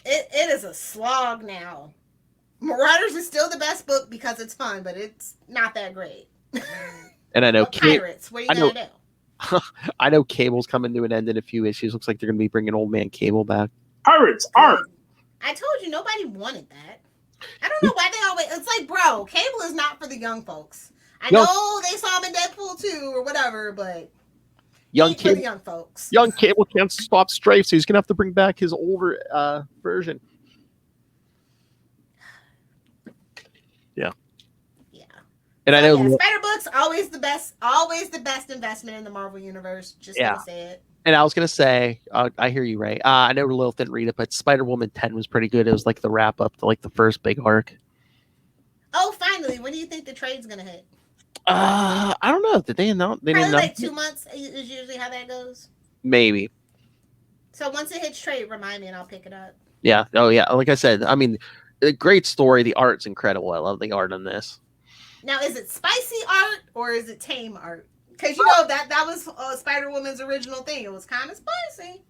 S3: It is a slog now. Marauders is still the best book because it's fun, but it's not that great.
S1: And I know
S3: Pirates. What are you gonna do?
S1: I know Cable's coming to an end in a few issues. Looks like they're going to be bringing Old Man Cable back.
S5: Pirates art.
S3: I told you nobody wanted that. I don't know why they always. It's like, bro, Cable is not for the young folks. I know they saw him in Deadpool 2 or whatever, but
S1: young
S3: for the young folks.
S1: Young Cable can't stop strafe, so he's going to have to bring back his older version. Yeah. Yeah. And I know
S3: Spider-Book's always the best investment in the Marvel Universe. Just gonna say it.
S1: And I was going to say, I hear you, Ray. I know Lilith didn't read it, but Spider-Woman 10 was pretty good. It was like the wrap up to like the first big arc.
S3: Oh, finally. When do you think the trade's going to hit?
S1: I don't know. Did they announce? They
S3: Probably
S1: didn't
S3: like 2 months is usually how that goes.
S1: Maybe.
S3: So once it hits trade, remind me and I'll pick it up.
S1: Yeah. Oh, yeah. Like I said, I mean, a great story. The art's incredible. I love the art on this.
S3: Now, is it spicy art or is it tame art? Because you know that was Spider-Woman's original thing. It was kind of spicy.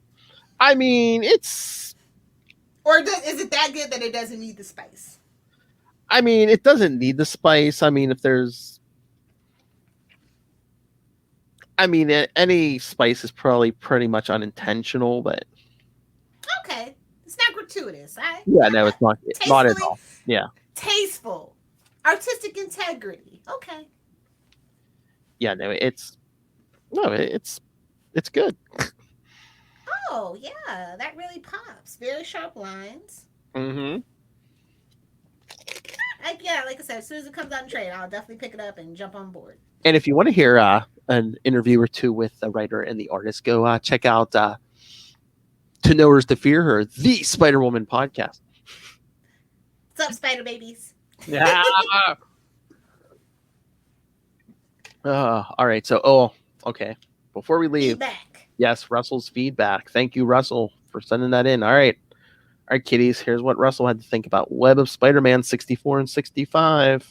S1: I mean, it's...
S3: Or is it that good that it doesn't need the spice?
S1: I mean, it doesn't need the spice. I mean, if there's... I mean, any spice is probably pretty much unintentional, but...
S3: Okay. It's not gratuitous, right?
S1: Yeah, no, it's not. It's not at all. Yeah.
S3: Tasteful. Artistic integrity. Okay.
S1: Yeah, no, it's good.
S3: Oh, yeah. That really pops. Very sharp lines.
S1: Mm-hmm.
S3: Yeah, like I said, as soon as it comes out in trade, I'll definitely pick it up and jump on board.
S1: And if you want to hear an interview or two with the writer and the artist, go check out To Know Her's to Fear Her, the Spider-Woman podcast.
S3: What's up, Spider Babies?
S1: Yeah. All right. So, okay. Before we leave,
S3: feedback.
S1: Yes, Russell's feedback. Thank you, Russell, for sending that in. All right, kiddies. Here's what Russell had to think about Web of Spider-Man 64 and 65.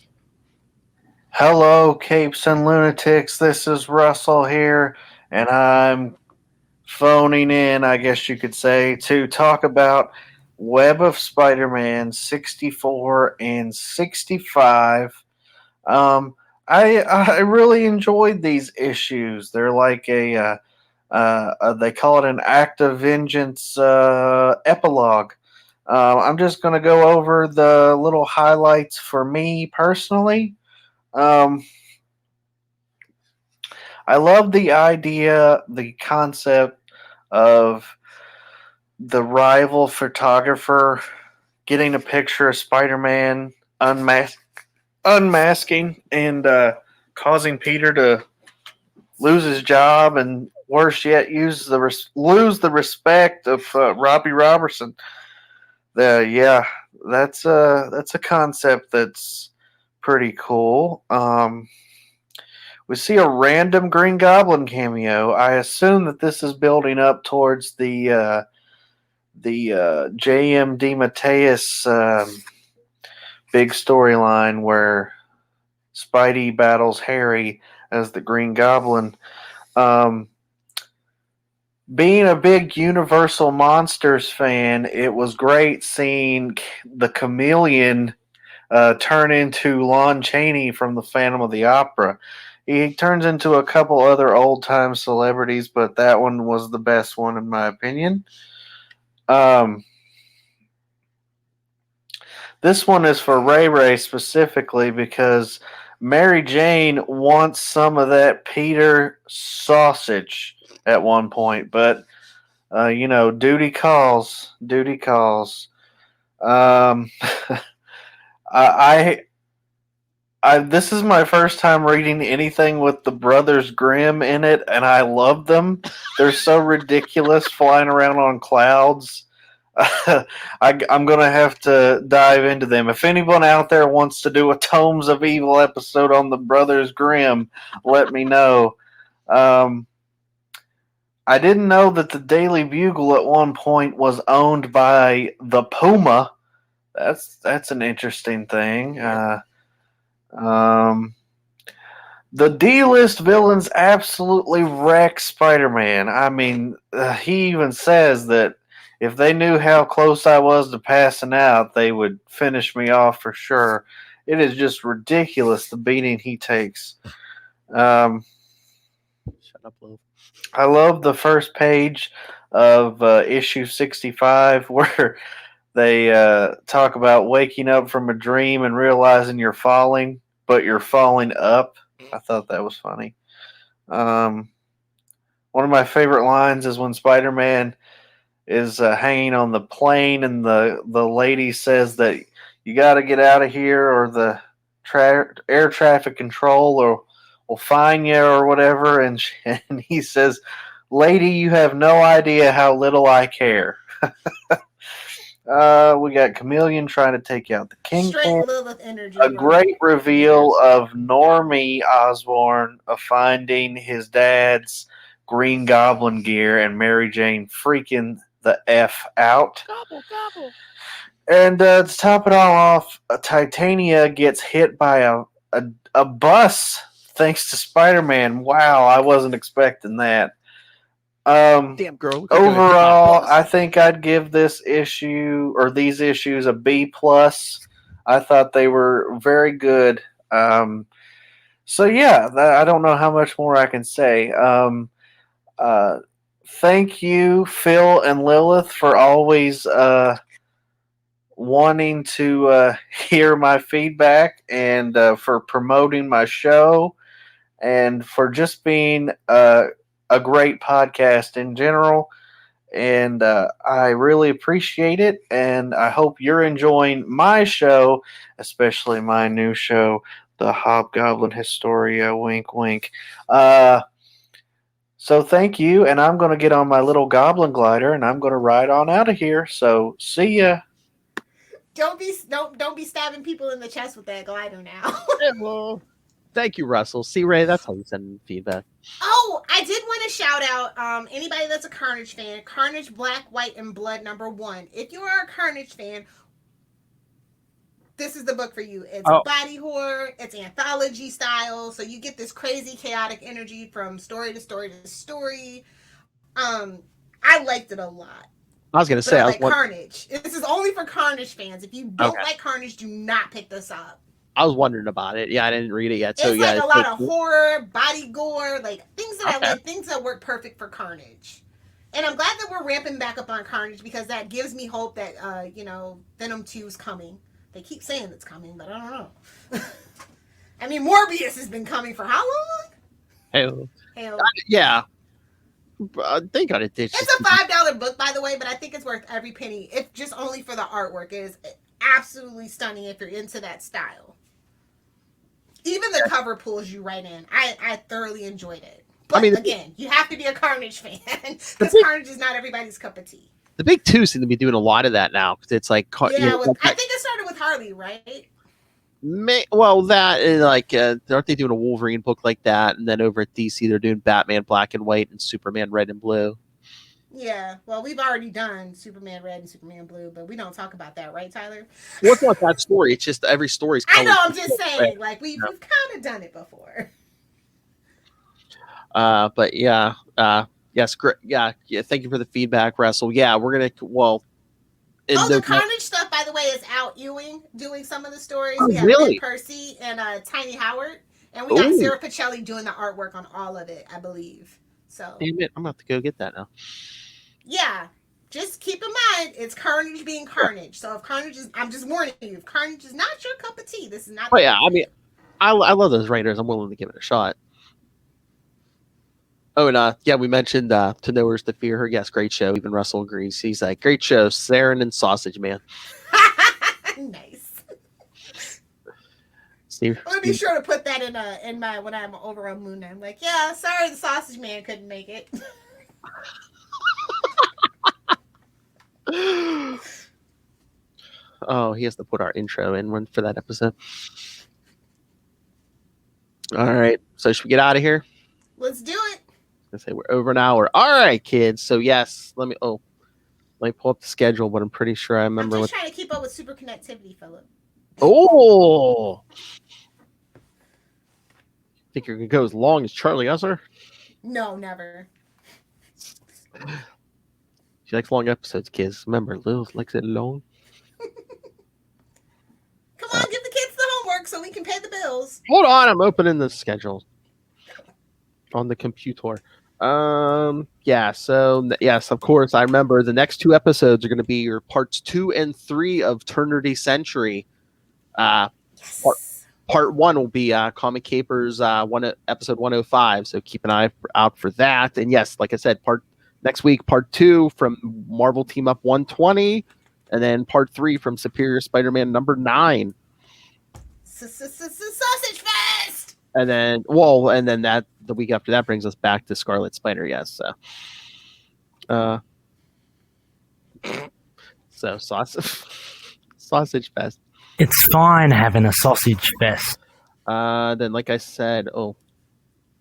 S6: Hello, Capes and Lunatics. This is Russell here, and I'm phoning in, I guess you could say, to talk about Web of Spider-Man 64 and 65. I really enjoyed these issues. They're like they call it an act of vengeance epilogue. I'm just going to go over the little highlights for me personally. I love the idea, the concept of the rival photographer getting a picture of Spider-Man unmasking and causing Peter to lose his job, and worse yet, lose the respect of Robbie Robertson. Yeah, that's a concept that's pretty cool. We see a random Green Goblin cameo. I assume that this is building up towards the J.M. DeMatteis big storyline where Spidey battles Harry as the Green Goblin. Being a big Universal Monsters fan, it was great seeing the Chameleon turn into Lon Chaney from the Phantom of the Opera. He turns into a couple other old-time celebrities, but that one was the best one in my opinion. This one is for Ray Ray specifically because Mary Jane wants some of that Peter sausage at one point, but duty calls. Duty calls. I this is my first time reading anything with the Brothers Grimm in it, and I love them. They're so ridiculous, flying around on clouds. I'm going to have to dive into them. If anyone out there wants to do a Tomes of Evil episode on the Brothers Grimm, let me know. I didn't know that the Daily Bugle at one point was owned by the Puma. That's an interesting thing. The D-list villains absolutely wreck Spider-Man. I mean, he even says that if they knew how close I was to passing out, they would finish me off for sure. It is just ridiculous, the beating he takes.
S1: Shut up, Lil.
S6: I love the first page of issue 65 where they talk about waking up from a dream and realizing you're falling, but you're falling up. I thought that was funny. One of my favorite lines is when Spider-Man is hanging on the plane and the lady says that you got to get out of here or the air traffic control or will fine you or whatever. And he says, lady, you have no idea how little I care. We got Chameleon trying to take out the Kingpin.
S3: Straight Lilith energy.
S6: A great reveal of Normie Osborn of finding his dad's Green Goblin gear and Mary Jane freaking the F out.
S1: Gobble, gobble.
S6: And to top it all off, Titania gets hit by a bus thanks to Spider-Man. Wow, I wasn't expecting that.
S1: Damn girl.
S6: Overall, I think I'd give this issue or these issues a B+. I thought they were very good. So yeah, I don't know how much more I can say. Thank you, Phil and Lilith, for always wanting to hear my feedback and for promoting my show and for just being a great podcast in general. And I really appreciate it. And I hope you're enjoying my show, especially my new show, The Hobgoblin Historia. Wink, wink. So thank you. And I'm going to get on my little goblin glider and I'm going to ride on out of here. So see ya.
S3: Don't be stabbing people in the chest with that glider now.
S1: Well, thank you, Russell. See, Ray, that's how you send feedback.
S3: Oh, I did want to shout out anybody that's a Carnage fan. Carnage Black, White, and Blood #1. If you are a Carnage fan, this is the book for you. It's body horror. It's anthology style. So you get this crazy, chaotic energy from story to story to story. I liked it a lot.
S1: I was gonna
S3: But
S1: say
S3: I
S1: I was
S3: like
S1: wondering.
S3: Carnage. This is only for Carnage fans. If you don't
S1: Okay.
S3: like Carnage, do not pick this up.
S1: I was wondering about it. Yeah, I didn't read it yet. So
S3: It's
S1: yeah,
S3: like a lot of horror, body gore, like things that I
S1: Okay.
S3: like, things that work perfect for Carnage. And I'm glad that we're ramping back up on Carnage because that gives me hope that Venom 2 is coming. They keep saying it's coming, but I don't know. I mean, Morbius has been coming for how long?
S1: Hell,
S3: Hell.
S1: yeah. They got it.
S3: It's a $5 book, by the way, but I think it's worth every penny. If just only for the artwork, it is absolutely stunning if you're into that style. Even the cover pulls you right in. I thoroughly enjoyed it. But again, you have to be a Carnage fan because Carnage is not everybody's cup of tea.
S1: The big two seem to be doing a lot of that now because it's like
S3: I think it started with Harley, right?
S1: That is like aren't they doing a Wolverine book like that? And then over at DC, they're doing Batman Black and White and Superman Red and Blue.
S3: Yeah, well, we've already done Superman Red and Superman Blue, but we don't talk about that, right, Tyler?
S1: Well, it's not that story. It's just every story's
S3: I know.
S1: colored.
S3: I'm just saying, like we've kind of done it before.
S1: But yeah, yes, great. Yeah. Thank you for the feedback, Russell. Yeah, we're gonna.
S3: The Carnage stuff, by the way, is out Ewing doing some of the stories.
S1: Oh,
S3: we have
S1: really?
S3: Ben Percy and Tiny Howard, and we got Sarah Pacelli doing the artwork on all of it, I believe. So,
S1: damn it, I'm about to go get that now.
S3: Yeah, just keep in mind it's Carnage being Carnage. So if Carnage is, I'm just warning you, if Carnage is not your cup of tea, this is not.
S1: Oh yeah, I mean, I love those writers. I'm willing to give it a shot. Oh, and we mentioned To Know Where's to Fear Her. Yes, great show. Even Russell agrees. He's like, great show, Saren and Sausage Man.
S3: Nice.
S1: Steve,
S3: I'm gonna be sure to put that in my when I'm over on Moon Knight. I'm like, yeah, sorry, the Sausage Man couldn't make it.
S1: Oh, he has to put our intro in for that episode. All right, so should we get out of here?
S3: Let's do it.
S1: I say we're over an hour. All right, kids. So yes, let me pull up the schedule, but I'm pretty sure I remember.
S3: I'm just trying to keep up with super connectivity, Philip.
S1: Oh, think you're gonna go as long as Charlie Usher?
S3: No, never.
S1: She likes long episodes, kids. Remember, Lilith likes it long.
S3: Come on, give the kids the homework so we can pay the bills.
S1: Hold on, I'm opening the schedule on the computer. Yeah, so yes, of course, I remember the next two episodes are going to be your parts 2 and 3 of Ternity Century.
S3: Yes.
S1: Part 1 will be Comic Capers episode 105, so keep an eye out for that. And yes, like I said, next week, part 2 from Marvel Team Up 120, and then part 3 from Superior Spider-Man number 9.
S3: Sausage Fest.
S1: And then that the week after that brings us back to Scarlet Spider. Yes, so sausage fest.
S4: It's fine having a sausage fest.
S1: Then, like I said,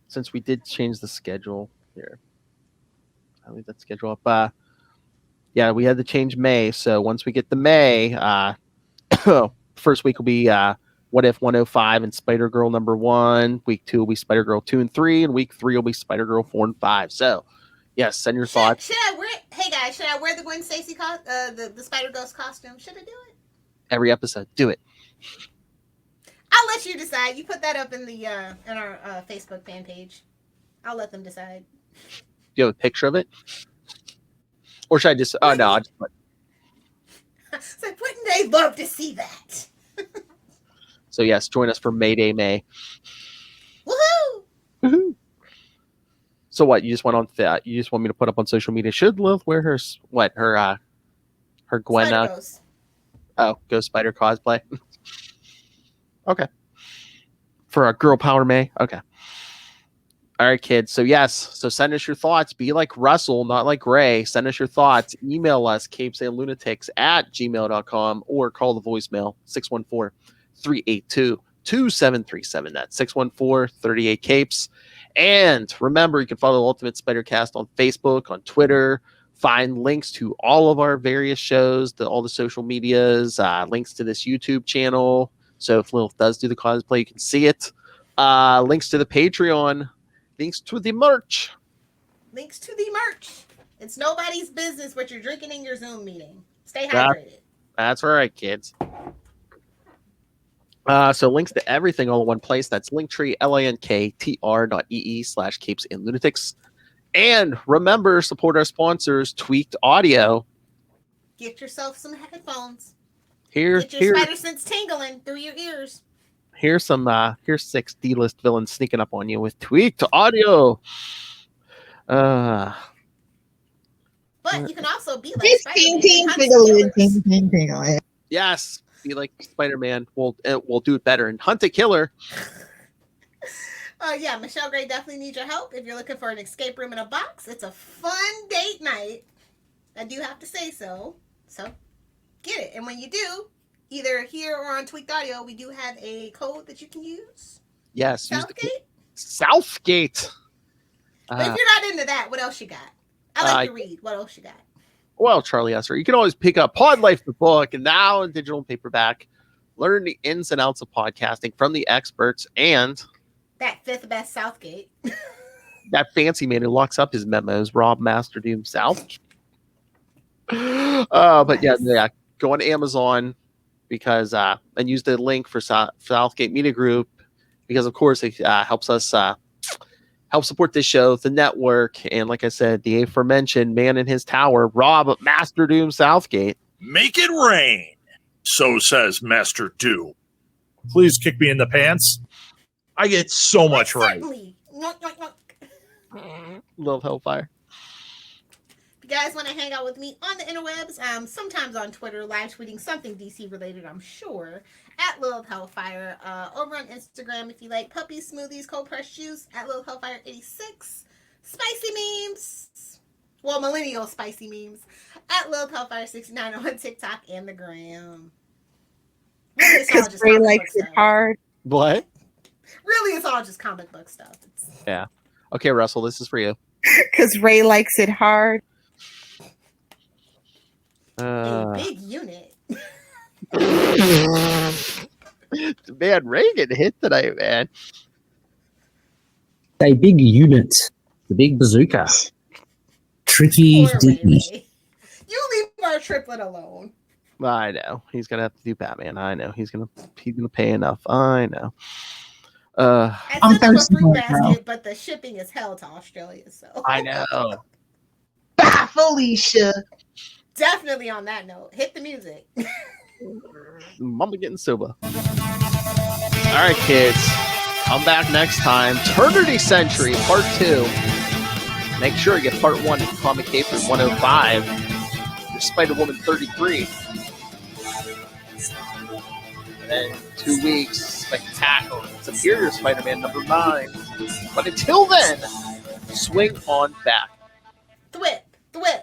S1: since we did change the schedule here, I'll leave that schedule up. Yeah, we had to change May. So once we get the May, first week will be What If 105 and Spider-Girl number 1. Week 2 will be Spider-Girl 2 and 3, and week 3 will be Spider-Girl 4 and 5. So, yes, send your thoughts.
S3: Should I wear the Gwen Stacy the Spider-Ghost costume? Should I do it?
S1: Every episode, do it.
S3: I'll let you decide. You put that up in the in our Facebook fan page. I'll let them decide.
S1: Do you have a picture of it? Or should I just? Oh no, I'll just put.
S3: It's like, wouldn't they love to see that?
S1: So yes, join us for Mayday May.
S3: Woohoo!
S1: Woohoo! So what? You just went on that? You just want me to put up on social media? Should Lilith wear her Gwen? Ghost Spider cosplay. Okay. For a Girl Power May. Okay. All right, kids. So yes. So send us your thoughts. Be like Russell, not like Ray. Send us your thoughts. Email us, capesandlunatics@gmail.com, or call the voicemail 614-382-2737. That's 614-38-CAPES. And remember, you can follow Ultimate Spider-Cast on Facebook, on Twitter. Find links to all of our various shows, all the social medias, links to this YouTube channel. So if Lilith does do the cosplay, you can see it. Links to the Patreon. Links to the merch.
S3: It's nobody's business what you're drinking in your Zoom meeting. Stay
S1: That-
S3: hydrated.
S1: That's right, kids. So links to everything all in one place. That's Linktree, linktr.ee/capes and lunatics. And remember, support our sponsors, Tweaked Audio.
S3: Get yourself some headphones.
S1: Here,
S3: Get your
S1: here,
S3: spider sense tingling through your ears.
S1: here's 6 D-list villains sneaking up on you with Tweaked Audio.
S3: But you can also be like
S7: It's
S3: Spider-Man
S7: ting,
S3: and hunt
S7: ting,
S3: killers.
S7: ting, ting, ting.
S1: Yes, be like Spider-Man. We'll do it better and hunt a killer.
S3: Yeah, Michelle Gray definitely needs your help if you're looking for an escape room in a box. It's a fun date night. I do have to say so. So get it. And when you do, either here or on Tweaked Audio, we do have a code that you can use.
S1: Yes, use the
S3: Southgate?
S1: Southgate.
S3: But if you're not into that, what else you got? I like to read. What else you got?
S1: Well, Charlie Esser, you can always pick up Pod Life, the book, and now in digital and paperback. Learn the ins and outs of podcasting from the experts and
S3: That fifth best Southgate.
S1: that fancy man who locks up his memos, Rob Master Doom South. But yeah, go on Amazon because and use the link for Southgate Media Group because of course it helps us help support this show, the network, and like I said, the aforementioned man in his tower, Rob Master Doom Southgate.
S8: Make it rain. So says Master Doom. Please kick me in the pants. I get so much right.
S3: Certainly.
S1: Love Hellfire.
S3: If you guys want to hang out with me on the interwebs, sometimes on Twitter, live tweeting something DC related, I'm sure, at Lilith Hellfire. Over on Instagram, if you like puppies, smoothies, cold pressed juice, at Lilith Hellfire 86. Spicy memes. Well, millennial spicy memes. At Lilith Hellfire 69 on TikTok and the gram. Really, it's all
S7: Because
S3: just
S7: Ray
S3: comic
S7: likes
S3: book
S7: it
S3: stuff.
S7: hard.
S1: What?
S3: Really, it's all just comic book stuff.
S1: Yeah. Okay, Russell, this is for you.
S7: Because Ray likes it hard.
S3: A big unit.
S1: Man, Reagan hit tonight, man.
S9: A big unit, the big bazooka. Tricky
S3: Poor
S9: Dicky.
S3: Ray. You leave our triplet alone.
S1: I know he's gonna have to do Batman. I know he's gonna pay enough. I know.
S3: I
S7: I'm
S3: sent them a
S7: thirsty
S3: fruit
S7: right now.
S3: basket, but the shipping is hell to Australia. So
S1: I know.
S7: Bye, Felicia.
S3: definitely on that note, hit the music.
S1: Mama getting sober. All right, kids. Come back next time. Eternity Century Part 2. Make sure you get Part 1 of Comic Capers 105. Your Spider-Woman 33. And then 2 weeks, Spectacular Superior Spider-Man number 9. But until then, swing on back.
S3: Thwip, thwip.